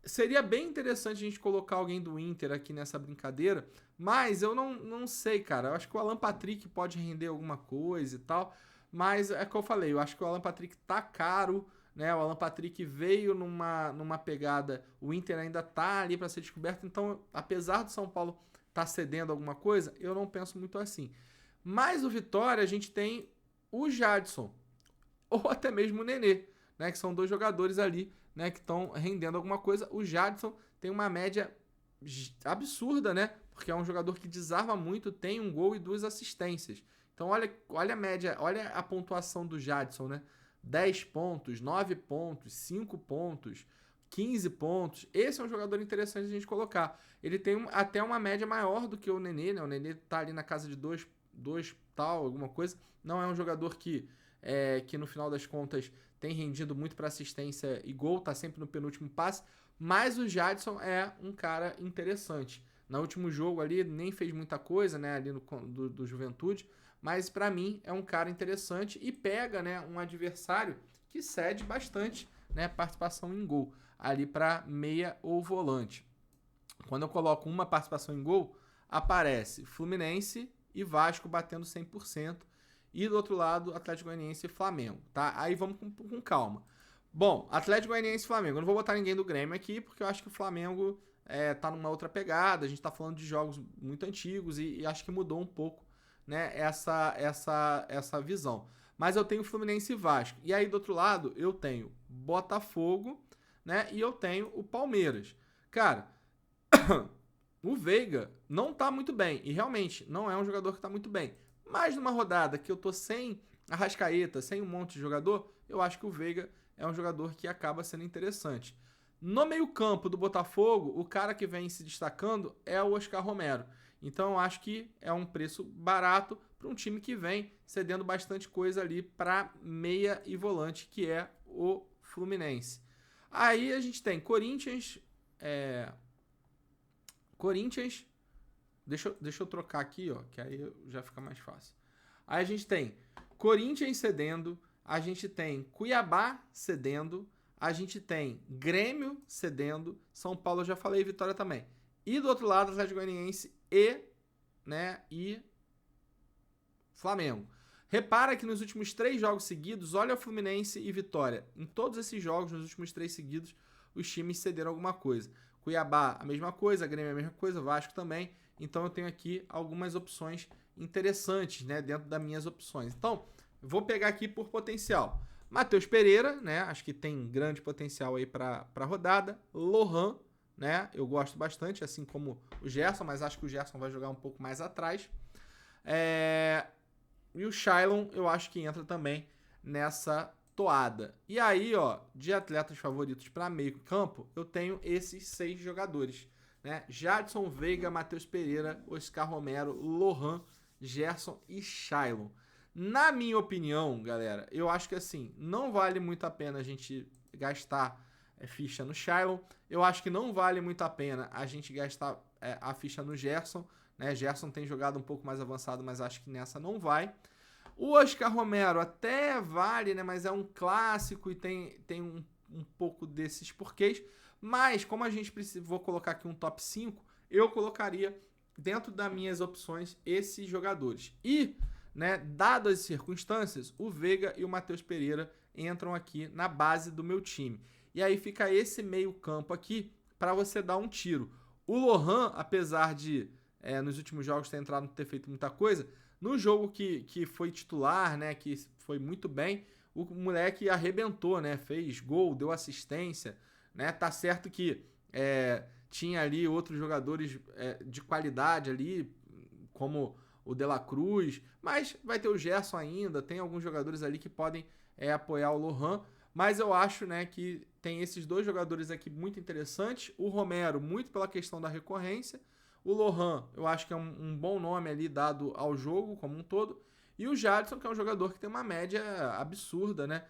Seria bem interessante a gente colocar alguém do Inter aqui nessa brincadeira, mas eu não sei, cara. Eu acho que o Alan Patrick pode render alguma coisa e tal, mas é o que eu falei, eu acho que o Alan Patrick tá caro, né? O Alan Patrick veio numa pegada, o Inter ainda tá ali para ser descoberto, então, apesar do São Paulo tá cedendo alguma coisa, eu não penso muito assim. Mas o Vitória, a gente tem o Jadson, ou até mesmo o Nenê, né? Que são dois jogadores ali, né? Que estão rendendo alguma coisa. O Jadson tem uma média absurda, né? Porque é um jogador que desarma muito, tem um gol e 2 assistências. Então olha a média, olha a pontuação do Jadson, né? 10 pontos, 9 pontos, 5 pontos, 15 pontos. Esse é um jogador interessante a gente colocar. Ele tem até uma média maior do que o Nenê, né? O Nenê tá ali na casa de 2 tal, alguma coisa. Não é um jogador que no final das contas tem rendido muito para assistência e gol, tá sempre no penúltimo passe, mas o Jadson é um cara interessante. No último jogo ali nem fez muita coisa, né, ali do Juventude, mas para mim é um cara interessante e pega, né, um adversário que cede bastante, né, participação em gol ali para meia ou volante. Quando eu coloco uma participação em gol, aparece Fluminense e Vasco batendo 100%. E do outro lado, Atlético Goianiense e Flamengo, tá? Aí vamos com calma. Bom, Atlético Goianiense e Flamengo. Eu não vou botar ninguém do Grêmio aqui, porque eu acho que o Flamengo tá numa outra pegada. A gente tá falando de jogos muito antigos e acho que mudou um pouco, né, essa visão. Mas eu tenho Fluminense e Vasco. E aí do outro lado, eu tenho Botafogo, né, e eu tenho o Palmeiras. Cara, o Veiga não tá muito bem. E realmente, não é um jogador que tá muito bem. Mas numa rodada que eu tô sem Arrascaeta, sem um monte de jogador, eu acho que o Veiga é um jogador que acaba sendo interessante. No meio-campo do Botafogo, o cara que vem se destacando é o Oscar Romero. Então eu acho que é um preço barato para um time que vem cedendo bastante coisa ali para meia e volante, que é o Fluminense. Aí a gente tem Corinthians. Deixa eu trocar aqui, ó, que aí já fica mais fácil. Aí a gente tem Corinthians cedendo, a gente tem Cuiabá cedendo, a gente tem Grêmio cedendo, São Paulo eu já falei, Vitória também. E do outro lado, Atlético Goianiense e Flamengo. Repara que nos últimos 3 jogos seguidos, olha o Fluminense e Vitória. Em todos esses jogos, nos últimos 3 seguidos, os times cederam alguma coisa. Cuiabá, a mesma coisa, Grêmio, a mesma coisa, Vasco também. Então eu tenho aqui algumas opções interessantes, né, dentro das minhas opções. Então, vou pegar aqui por potencial. Matheus Pereira, né, acho que tem grande potencial aí para a rodada. Lohan, né, eu gosto bastante, assim como o Gerson, mas acho que o Gerson vai jogar um pouco mais atrás. E o Shailon, eu acho que entra também nessa toada. E aí, ó, de atletas favoritos para meio campo, eu tenho esses 6 jogadores, né? Jadson, Veiga, Matheus Pereira, Oscar Romero, Lohan, Gerson e Shailon. Na minha opinião, galera, eu acho que assim, não vale muito a pena a gente gastar ficha no Shailon. Eu acho que não vale muito a pena a gente gastar a ficha no Gerson, né? Gerson tem jogado um pouco mais avançado, mas acho que nessa não vai. O Oscar Romero até vale, né? Mas é um clássico e tem um pouco desses porquês. Mas, como a gente precisa, vou colocar aqui um top 5, eu colocaria dentro das minhas opções esses jogadores. E, né, dadas as circunstâncias, o Veiga e o Matheus Pereira entram aqui na base do meu time. E aí fica esse meio campo aqui para você dar um tiro. O Lohan, apesar de nos últimos jogos ter entrado, não ter feito muita coisa, no jogo que foi titular, né, que foi muito bem, o moleque arrebentou, né, fez gol, deu assistência, né, tá certo que tinha ali outros jogadores de qualidade ali, como o De La Cruz, mas vai ter o Gerson ainda, tem alguns jogadores ali que podem apoiar o Lohan, mas eu acho, né, que tem esses 2 jogadores aqui muito interessantes, o Romero muito pela questão da recorrência, o Lohan eu acho que é um bom nome ali dado ao jogo como um todo, e o Jadson, que é um jogador que tem uma média absurda, né,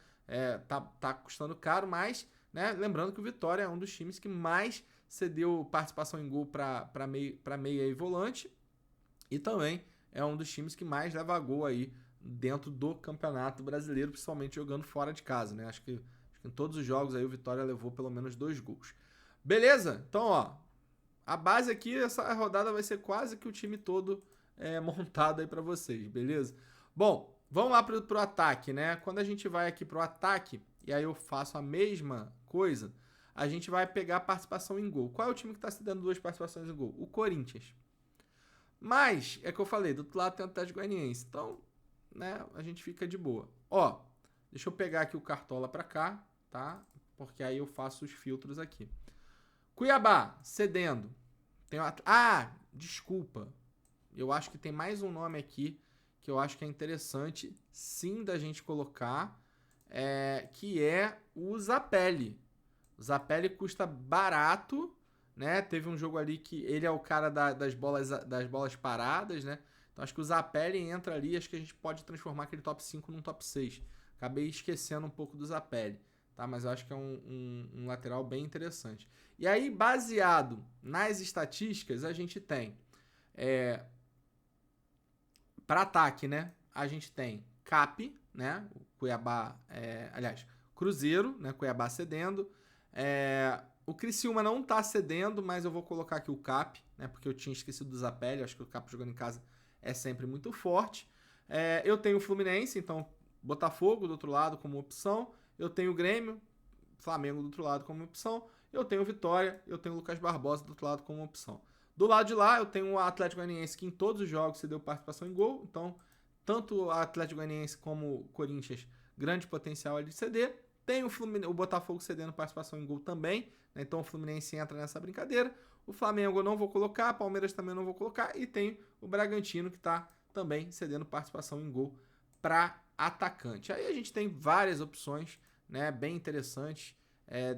tá custando caro, mas, né, lembrando que o Vitória é um dos times que mais cedeu participação em gol para meia e volante, e também é um dos times que mais leva gol aí dentro do Campeonato Brasileiro, principalmente jogando fora de casa, né? Acho que em todos os jogos aí o Vitória levou pelo menos 2 gols. Beleza? Então, ó, a base aqui, essa rodada vai ser quase que o time todo montado aí para vocês, beleza? Bom, vamos lá pro ataque, né? Quando a gente vai aqui pro ataque e aí eu faço a mesma coisa, a gente vai pegar a participação em gol. Qual é o time que está cedendo 2 participações em gol? O Corinthians. Mas, é que eu falei, do outro lado tem o Atlético Goianiense. Então, né, a gente fica de boa. Ó, deixa eu pegar aqui o Cartola pra cá, tá? Porque aí eu faço os filtros aqui. Cuiabá, cedendo. Tem uma... desculpa. Eu acho que tem mais um nome aqui que eu acho que é interessante, sim, da gente colocar, que é o Zapelli. O Zapelli custa barato, né? Teve um jogo ali que ele é o cara das bolas paradas, né? Então acho que o Zapelli entra ali, acho que a gente pode transformar aquele top 5 num top 6. Acabei esquecendo um pouco do Zapelli, tá? Mas eu acho que é um lateral bem interessante. E aí, baseado nas estatísticas, a gente tem... para ataque, né? A gente tem Cap, né? O Cuiabá, Cruzeiro, né? Cuiabá cedendo. O Criciúma não tá cedendo, mas eu vou colocar aqui o Cap, né? Porque eu tinha esquecido do Zapelli. Acho que o Cap jogando em casa é sempre muito forte. Eu tenho o Fluminense, então Botafogo do outro lado como opção. Eu tenho o Grêmio, Flamengo do outro lado como opção. Eu tenho o Vitória, eu tenho o Lucas Barbosa do outro lado como opção. Do lado de lá, eu tenho o Atlético Goianiense, que em todos os jogos cedeu participação em gol. Então, tanto o Atlético Goianiense como o Corinthians, grande potencial ali de ceder. Tem o Botafogo cedendo participação em gol também, né? Então o Fluminense entra nessa brincadeira. O Flamengo eu não vou colocar, Palmeiras também não vou colocar. E tem o Bragantino, que está também cedendo participação em gol para atacante. Aí a gente tem várias opções, né, bem interessantes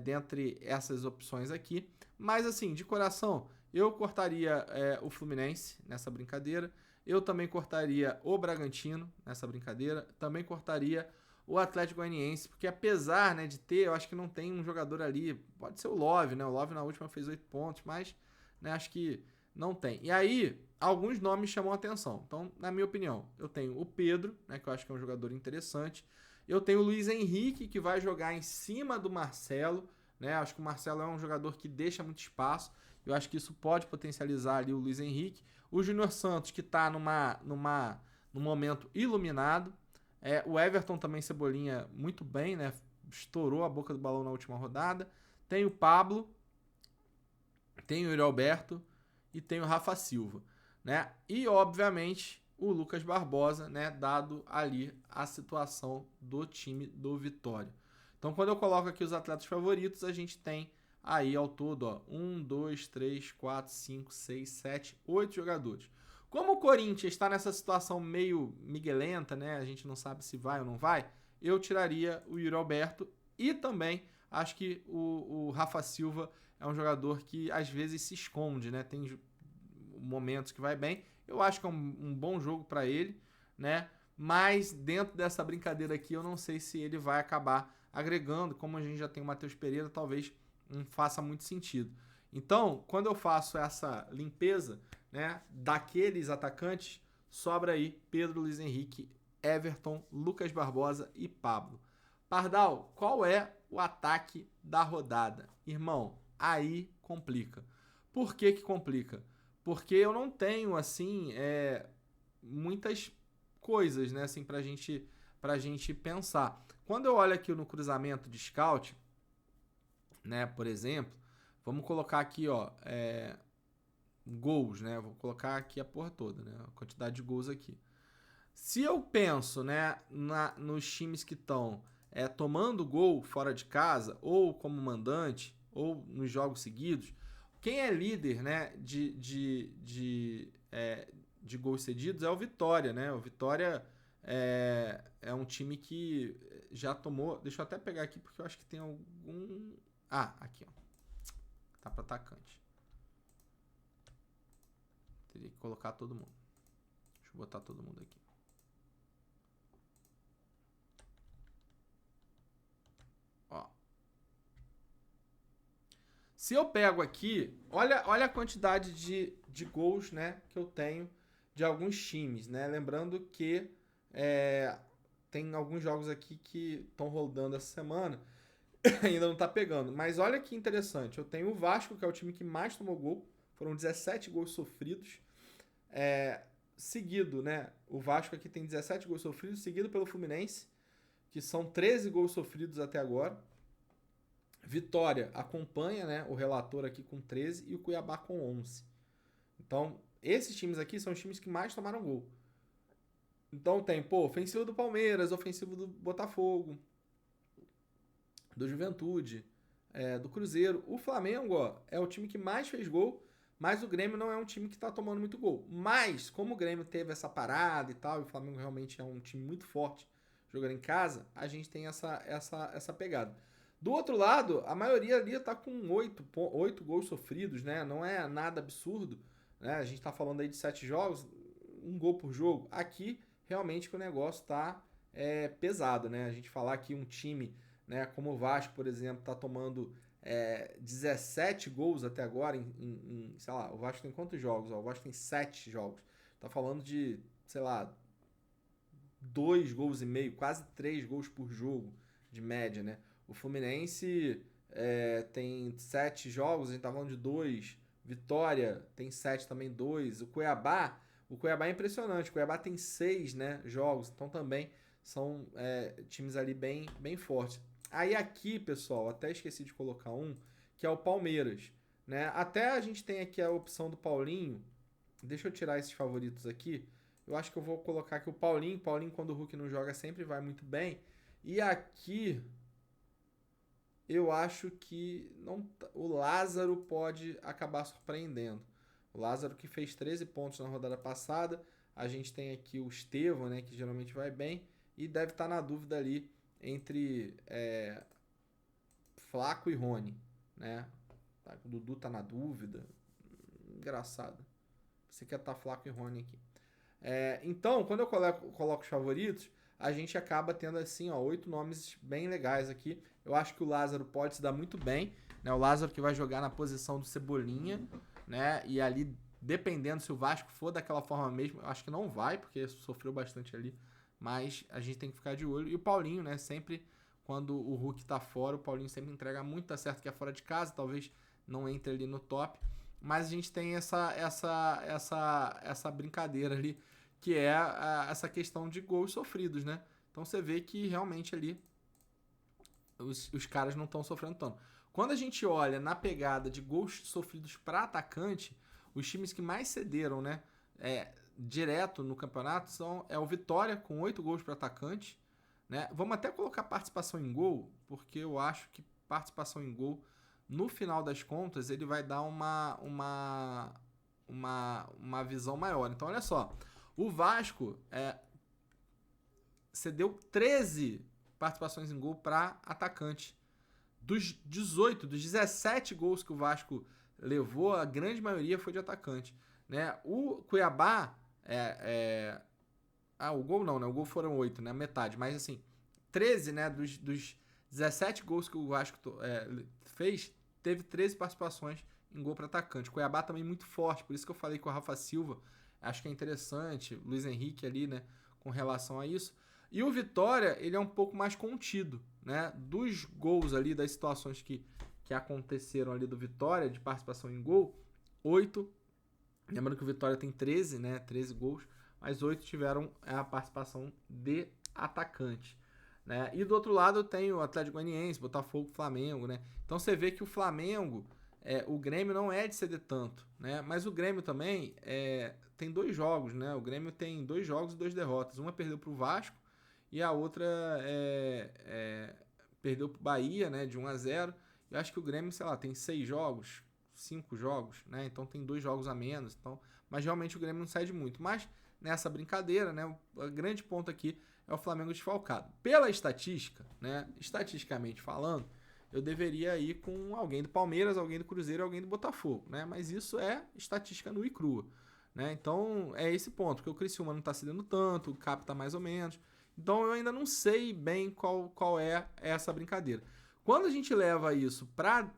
dentre essas opções aqui. Mas assim, de coração, eu cortaria o Fluminense nessa brincadeira. Eu também cortaria o Bragantino nessa brincadeira. Também cortaria o Atlético Goianiense, porque apesar, né, de ter, eu acho que não tem um jogador ali. Pode ser o Love, né? O Love na última fez 8 pontos, mas, né, acho que não tem. E aí, alguns nomes chamam a atenção. Então, na minha opinião, eu tenho o Pedro, né, que eu acho que é um jogador interessante. Eu tenho o Luiz Henrique, que vai jogar em cima do Marcelo, né? Acho que o Marcelo é um jogador que deixa muito espaço. Eu acho que isso pode potencializar ali o Luiz Henrique. O Júnior Santos, que está num momento iluminado. O Everton também, Cebolinha, muito bem, né? Estourou a boca do balão na última rodada. Tem o Pablo, tem o Yuri Alberto e tem o Rafa Silva, né? E, obviamente, o Lucas Barbosa, né? Dado ali a situação do time do Vitória. Então, quando eu coloco aqui os atletas favoritos, a gente tem aí ao todo, ó, 1, 2, 3, 4, 5, 6, 7, 8 jogadores. Como o Corinthians está nessa situação meio miguelenta, né? A gente não sabe se vai ou não vai. Eu tiraria o Yuri Alberto e também acho que o Rafa Silva é um jogador que às vezes se esconde, né? Tem momentos que vai bem. Eu acho que é um bom jogo para ele, né? Mas dentro dessa brincadeira aqui, eu não sei se ele vai acabar agregando. Como a gente já tem o Matheus Pereira, talvez não faça muito sentido. Então, quando eu faço essa limpeza, né, daqueles atacantes, sobra aí Pedro, Luiz Henrique, Everton, Lucas Barbosa e Pablo. Pardal, qual é o ataque da rodada? Irmão, aí complica. Por que complica? Porque eu não tenho, assim, muitas coisas, né, assim, pra gente pensar. Quando eu olho aqui no cruzamento de scout, né, por exemplo, vamos colocar aqui, ó, gols, né? Vou colocar aqui a porra toda, né? A quantidade de gols aqui. Se eu penso, né, nos times que estão tomando gol fora de casa, ou como mandante, ou nos jogos seguidos, quem é líder, né, de gols cedidos é o Vitória, né? O Vitória é um time que já tomou... Deixa eu até pegar aqui, porque eu acho que tem algum... aqui, ó. Tá para atacante. Teria que colocar todo mundo. Deixa eu botar todo mundo aqui. Ó. Se eu pego aqui, olha a quantidade de gols, né, que eu tenho de alguns times, né? Lembrando que tem alguns jogos aqui que estão rodando essa semana. Ainda não tá pegando. Mas olha que interessante. Eu tenho o Vasco, que é o time que mais tomou gol. Foram 17 gols sofridos. Seguido, né? O Vasco aqui tem 17 gols sofridos, seguido pelo Fluminense, que são 13 gols sofridos até agora. Vitória acompanha, né, o relator aqui com 13 e o Cuiabá com 11. Então, esses times aqui são os times que mais tomaram gol. Então tem, ofensivo do Palmeiras, ofensivo do Botafogo, do Juventude, do Cruzeiro. O Flamengo, é o time que mais fez gol, mas o Grêmio não é um time que tá tomando muito gol. Mas, como o Grêmio teve essa parada e tal, e o Flamengo realmente é um time muito forte jogando em casa, a gente tem essa pegada. Do outro lado, a maioria ali tá com 8 gols sofridos, né? Não é nada absurdo, né? A gente tá falando aí de 7 jogos, um gol por jogo. Aqui, realmente, que o negócio tá pesado, né? A gente falar que um time, né, como o Vasco, por exemplo, tá tomando 17 gols até agora sei lá, o Vasco tem quantos jogos? O Vasco tem 7 jogos. Tá falando de, sei lá, 2 gols e meio, quase 3 gols por jogo de média, né? O Fluminense tem 7 jogos, a gente tá falando de 2. Vitória tem 7 também, 2. O Cuiabá é impressionante. O Cuiabá tem 6, né, jogos, então também são times ali bem, bem fortes. Aí aqui, pessoal, até esqueci de colocar um, que é o Palmeiras, né? Até a gente tem aqui a opção do Paulinho. Deixa eu tirar esses favoritos aqui. Eu acho que eu vou colocar aqui o Paulinho. Paulinho, quando o Hulk não joga, sempre vai muito bem. E aqui eu acho que o Lázaro pode acabar surpreendendo. O Lázaro que fez 13 pontos na rodada passada. A gente tem aqui o Estevão, né, que geralmente vai bem. E deve estar na dúvida ali entre Flaco e Rony, né? O Dudu tá na dúvida. Engraçado. Você quer estar Flaco e Rony aqui. Então, quando eu coloco os favoritos, a gente acaba tendo assim, 8 nomes bem legais aqui. Eu acho que o Lázaro pode se dar muito bem, né? O Lázaro que vai jogar na posição do Cebolinha, né? E ali, dependendo se o Vasco for daquela forma mesmo, eu acho que não vai, porque sofreu bastante ali. Mas a gente tem que ficar de olho. E o Paulinho, né? Sempre, quando o Hulk tá fora, o Paulinho sempre entrega muito. Tá certo que é fora de casa, talvez não entre ali no top. Mas a gente tem essa brincadeira ali, que é essa questão de gols sofridos, né? Então você vê que realmente ali os caras não estão sofrendo tanto. Quando a gente olha na pegada de gols sofridos para atacante, os times que mais cederam, né, direto no campeonato é o Vitória, com 8 gols para atacante, né? Vamos até colocar participação em gol, porque eu acho que participação em gol, no final das contas, ele vai dar uma visão maior. Então, olha só. O Vasco cedeu 13 participações em gol para atacante. Dos 17 gols que o Vasco levou, a grande maioria foi de atacante, né? O Cuiabá o gol não, né? O gol foram 8, né? Metade. Mas assim, 13, né? Dos 17 gols que o Vasco fez, teve 13 participações em gol para atacante. O Cuiabá também muito forte, por isso que eu falei com o Rafa Silva. Acho que é interessante. Luiz Henrique ali, né? Com relação a isso. E o Vitória, ele é um pouco mais contido, né? Dos gols ali, das situações que aconteceram ali do Vitória, de participação em gol, 8. Lembrando que o Vitória tem 13, né? 13 gols. Mas 8 tiveram a participação de atacante, né? E do outro lado tem o Atlético Goianiense, Botafogo, Flamengo, né? Então você vê que o Flamengo, o Grêmio não é de ceder tanto, né? Mas o Grêmio também tem 2 jogos, né? O Grêmio tem 2 jogos e 2 derrotas. Uma perdeu para o Vasco e a outra perdeu para o Bahia, né? De 1-0. Eu acho que o Grêmio, sei lá, tem 6 jogos, 5 jogos, né? Então tem 2 jogos a menos. Então, mas realmente o Grêmio não cede muito. Mas nessa brincadeira, né? O grande ponto aqui é o Flamengo desfalcado. Pela estatística, né? Estatisticamente falando, eu deveria ir com alguém do Palmeiras, alguém do Cruzeiro, alguém do Botafogo, né? Mas isso é estatística nua e crua, né? Então é esse ponto, porque o Criciúma não tá cedendo tanto, o Cap tá mais ou menos. Então eu ainda não sei bem qual é essa brincadeira. Quando a gente leva isso para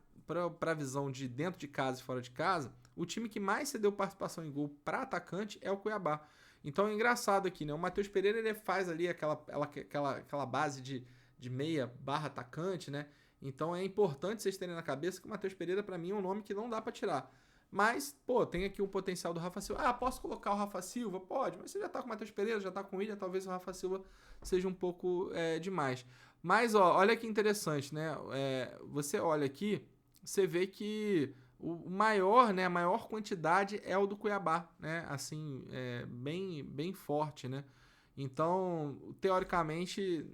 a visão de dentro de casa e fora de casa, o time que mais cedeu participação em gol para atacante é o Cuiabá. Então é engraçado aqui, né? O Matheus Pereira, ele faz ali aquela base de meia barra atacante, né? Então é importante vocês terem na cabeça que o Matheus Pereira, para mim, é um nome que não dá para tirar. Mas, pô, tem aqui o potencial do Rafa Silva. Ah, posso colocar o Rafa Silva? Pode, mas você já tá com o Matheus Pereira, já tá com o William, talvez o Rafa Silva seja um pouco demais. Mas, ó, olha que interessante, né? Você olha aqui, você vê que o maior, né, a maior quantidade é o do Cuiabá, né? Assim, bem forte, né? Então, teoricamente,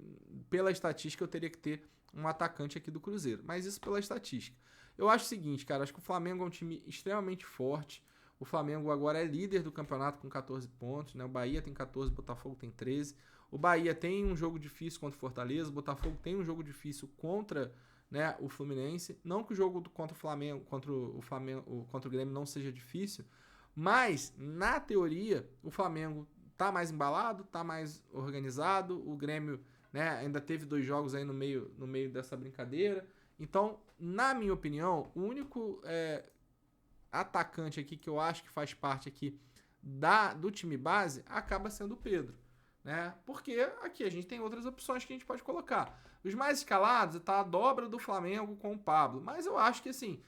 pela estatística, eu teria que ter um atacante aqui do Cruzeiro. Mas isso pela estatística. Eu acho o seguinte, cara, acho que o Flamengo é um time extremamente forte. O Flamengo agora é líder do campeonato com 14 pontos, né? O Bahia tem 14, o Botafogo tem 13. O Bahia tem um jogo difícil contra o Fortaleza, o Botafogo tem um jogo difícil contra, né, o Fluminense. Não que o jogo contra o Flamengo, contra o Grêmio não seja difícil, mas na teoria o Flamengo tá mais embalado, tá mais organizado, o Grêmio, né, ainda teve 2 jogos aí no meio dessa brincadeira. Então, na minha opinião, o único atacante aqui que eu acho que faz parte aqui do time base acaba sendo o Pedro, né? Porque aqui a gente tem outras opções que a gente pode colocar. Os mais escalados tá a dobra do Flamengo com o Pablo, mas eu acho que assim,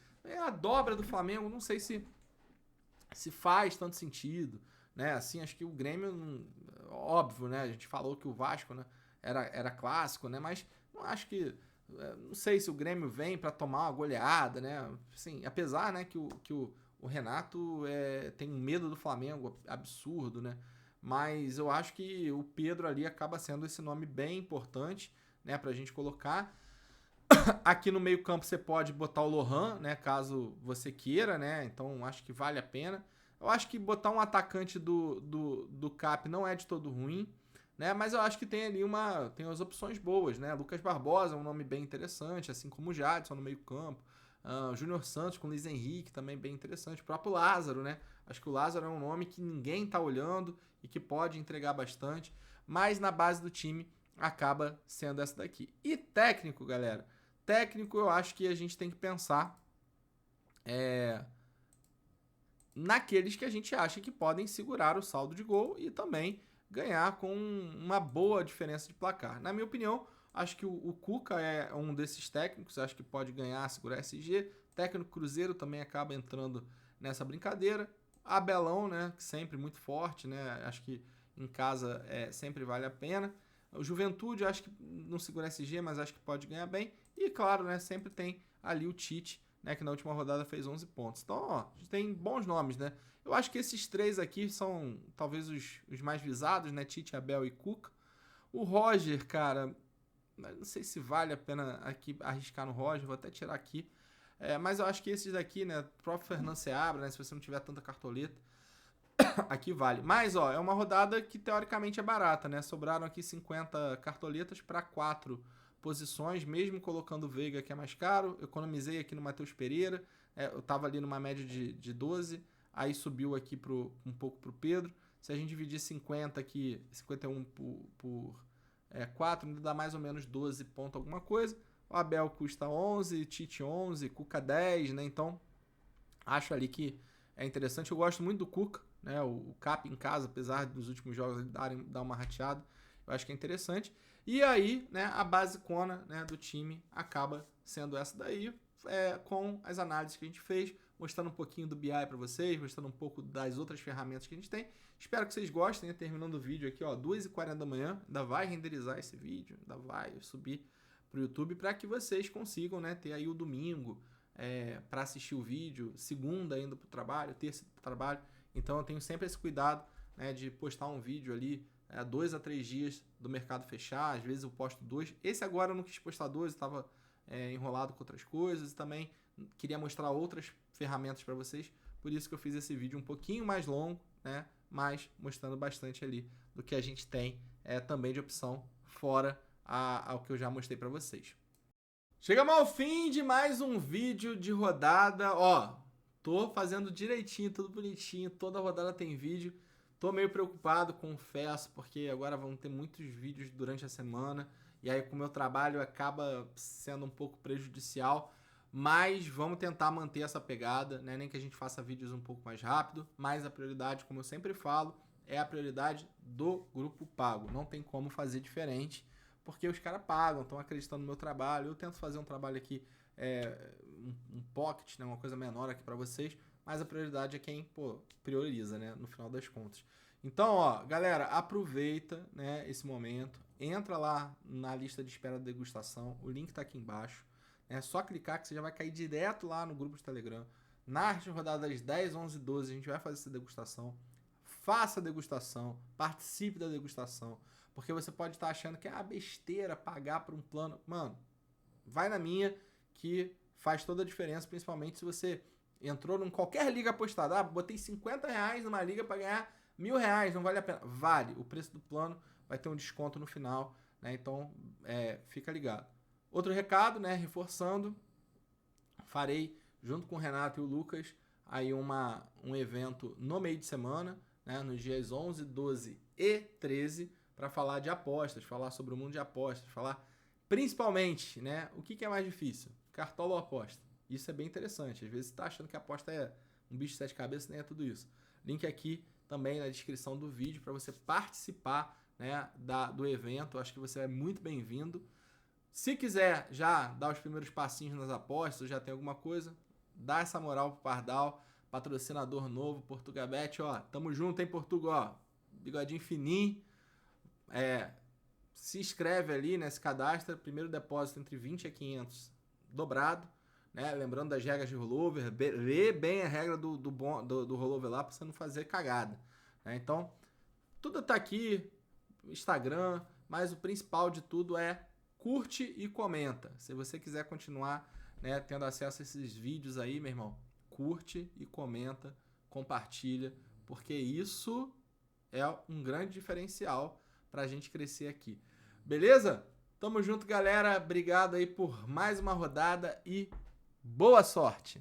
a dobra do Flamengo, não sei se faz tanto sentido, né? Assim, acho que o Grêmio, óbvio, né? A gente falou que o Vasco, né, era clássico, né? Mas não acho que não sei se o Grêmio vem para tomar uma goleada, né? Assim, apesar, né, que o Renato tem um medo do Flamengo absurdo, né? Mas eu acho que o Pedro ali acaba sendo esse nome bem importante, né, pra gente colocar. Aqui no meio-campo você pode botar o Lohan, né, caso você queira, né? Então acho que vale a pena. Eu acho que botar um atacante do CAP não é de todo ruim, né? Mas eu acho que tem ali tem as opções boas, né? Lucas Barbosa é um nome bem interessante, assim como o Jadson no meio-campo. Júnior Santos com Luiz Henrique também bem interessante. O próprio Lázaro, né? Acho que o Lázaro é um nome que ninguém tá olhando e que pode entregar bastante, mas na base do time acaba sendo essa daqui. E técnico, galera. Técnico, eu acho que a gente tem que pensar naqueles que a gente acha que podem segurar o saldo de gol e também ganhar com uma boa diferença de placar. Na minha opinião, acho que o Cuca é um desses técnicos, acho que pode ganhar, segurar SG. Técnico Cruzeiro também acaba entrando nessa brincadeira. Abelão, né, sempre muito forte, né? Acho que em casa sempre vale a pena. O Juventude, acho que não segura SG, mas acho que pode ganhar bem. E claro, né, sempre tem ali o Tite, né, que na última rodada fez 11 pontos. Então, ó, a gente tem bons nomes, né? Eu acho que esses 3 aqui são talvez os mais visados, né? Tite, Abel e Cuca. O Roger, cara, não sei se vale a pena aqui arriscar no Roger, vou até tirar aqui. Mas eu acho que esses daqui, né? O próprio Fernando Seabra, né? Se você não tiver tanta cartoleta, aqui vale. Mas, ó, é uma rodada que teoricamente é barata, né? Sobraram aqui 50 cartoletas para 4 posições, mesmo colocando o Veiga, que é mais caro. Economizei aqui no Matheus Pereira. Eu tava ali numa média de 12, aí subiu aqui um pouco pro Pedro. Se a gente dividir 50 aqui, 51 por 4, ainda dá mais ou menos 12 ponto alguma coisa. O Abel custa 11, Tite 11, Cuca 10, né? Então, acho ali que é interessante. Eu gosto muito do Cuca, né? O Cap em casa, apesar dos últimos jogos ele dar uma rateada, eu acho que é interessante. E aí, né, a basicona, né, do time acaba sendo essa daí, com as análises que a gente fez, mostrando um pouquinho do BI para vocês, mostrando um pouco das outras ferramentas que a gente tem. Espero que vocês gostem, né? Terminando o vídeo aqui, ó, 2h40 da manhã, ainda vai renderizar esse vídeo, ainda vai subir pro YouTube para que vocês consigam, né, ter aí o domingo para assistir o vídeo, segunda indo pro trabalho, terça pro trabalho. Então eu tenho sempre esse cuidado, né, de postar um vídeo ali 2 a 3 dias do mercado fechar, às vezes eu posto 2. Esse agora eu não quis postar 2, eu estava enrolado com outras coisas e também queria mostrar outras ferramentas para vocês, por isso que eu fiz esse vídeo um pouquinho mais longo, né, mas mostrando bastante ali do que a gente tem também de opção fora ao que eu já mostrei para vocês. Chegamos ao fim de mais um vídeo de rodada. Ó, tô fazendo direitinho, tudo bonitinho, toda rodada tem vídeo. Tô meio preocupado, confesso, porque agora vão ter muitos vídeos durante a semana. E aí com o meu trabalho acaba sendo um pouco prejudicial. Mas vamos tentar manter essa pegada, né? Nem que a gente faça vídeos um pouco mais rápido. Mas a prioridade, como eu sempre falo, é a prioridade do grupo pago. Não tem como fazer diferente, porque os caras pagam, estão acreditando no meu trabalho. Eu tento fazer um trabalho aqui, um pocket, né, uma coisa menor aqui para vocês, mas a prioridade é quem, prioriza, né, no final das contas. Então, ó, galera, aproveita, né, esse momento, entra lá na lista de espera da degustação, o link tá aqui embaixo, é só clicar que você já vai cair direto lá no grupo de Telegram. Nas rodadas 10, 11 e 12 a gente vai fazer essa degustação. Faça a degustação, participe da degustação, porque você pode estar achando que é besteira pagar por um plano. Mano, vai na minha que faz toda a diferença, principalmente se você entrou em qualquer liga apostada. Botei R$50 numa liga para ganhar R$1.000, não vale a pena. Vale, o preço do plano vai ter um desconto no final, né? Então, fica ligado. Outro recado, né? Reforçando, farei junto com o Renato e o Lucas aí um evento no meio de semana, né? Nos dias 11, 12 e 13, para falar de apostas, falar sobre o mundo de apostas, falar principalmente, né? O que é mais difícil? Cartola ou aposta? Isso é bem interessante. Às vezes você está achando que a aposta é um bicho de 7 cabeças, nem é tudo isso. Link aqui também na descrição do vídeo para você participar, né, do evento. Acho que você é muito bem-vindo. Se quiser já dar os primeiros passinhos nas apostas, já tem alguma coisa, dá essa moral pro Pardal, patrocinador novo, Portugabet, ó, tamo junto, hein, Portugal, bigodinho fininho, se inscreve ali, né, se cadastra, primeiro depósito entre 20 a 500 dobrado, né, lembrando das regras de rollover, lê bem a regra do rollover lá pra você não fazer cagada, né? Então, tudo tá aqui, Instagram, mas o principal de tudo é curte e comenta. Se você quiser continuar, né, tendo acesso a esses vídeos aí, meu irmão, curte e comenta, compartilha, porque isso é um grande diferencial pra gente crescer aqui. Beleza? Tamo junto, galera. Obrigado aí por mais uma rodada e boa sorte!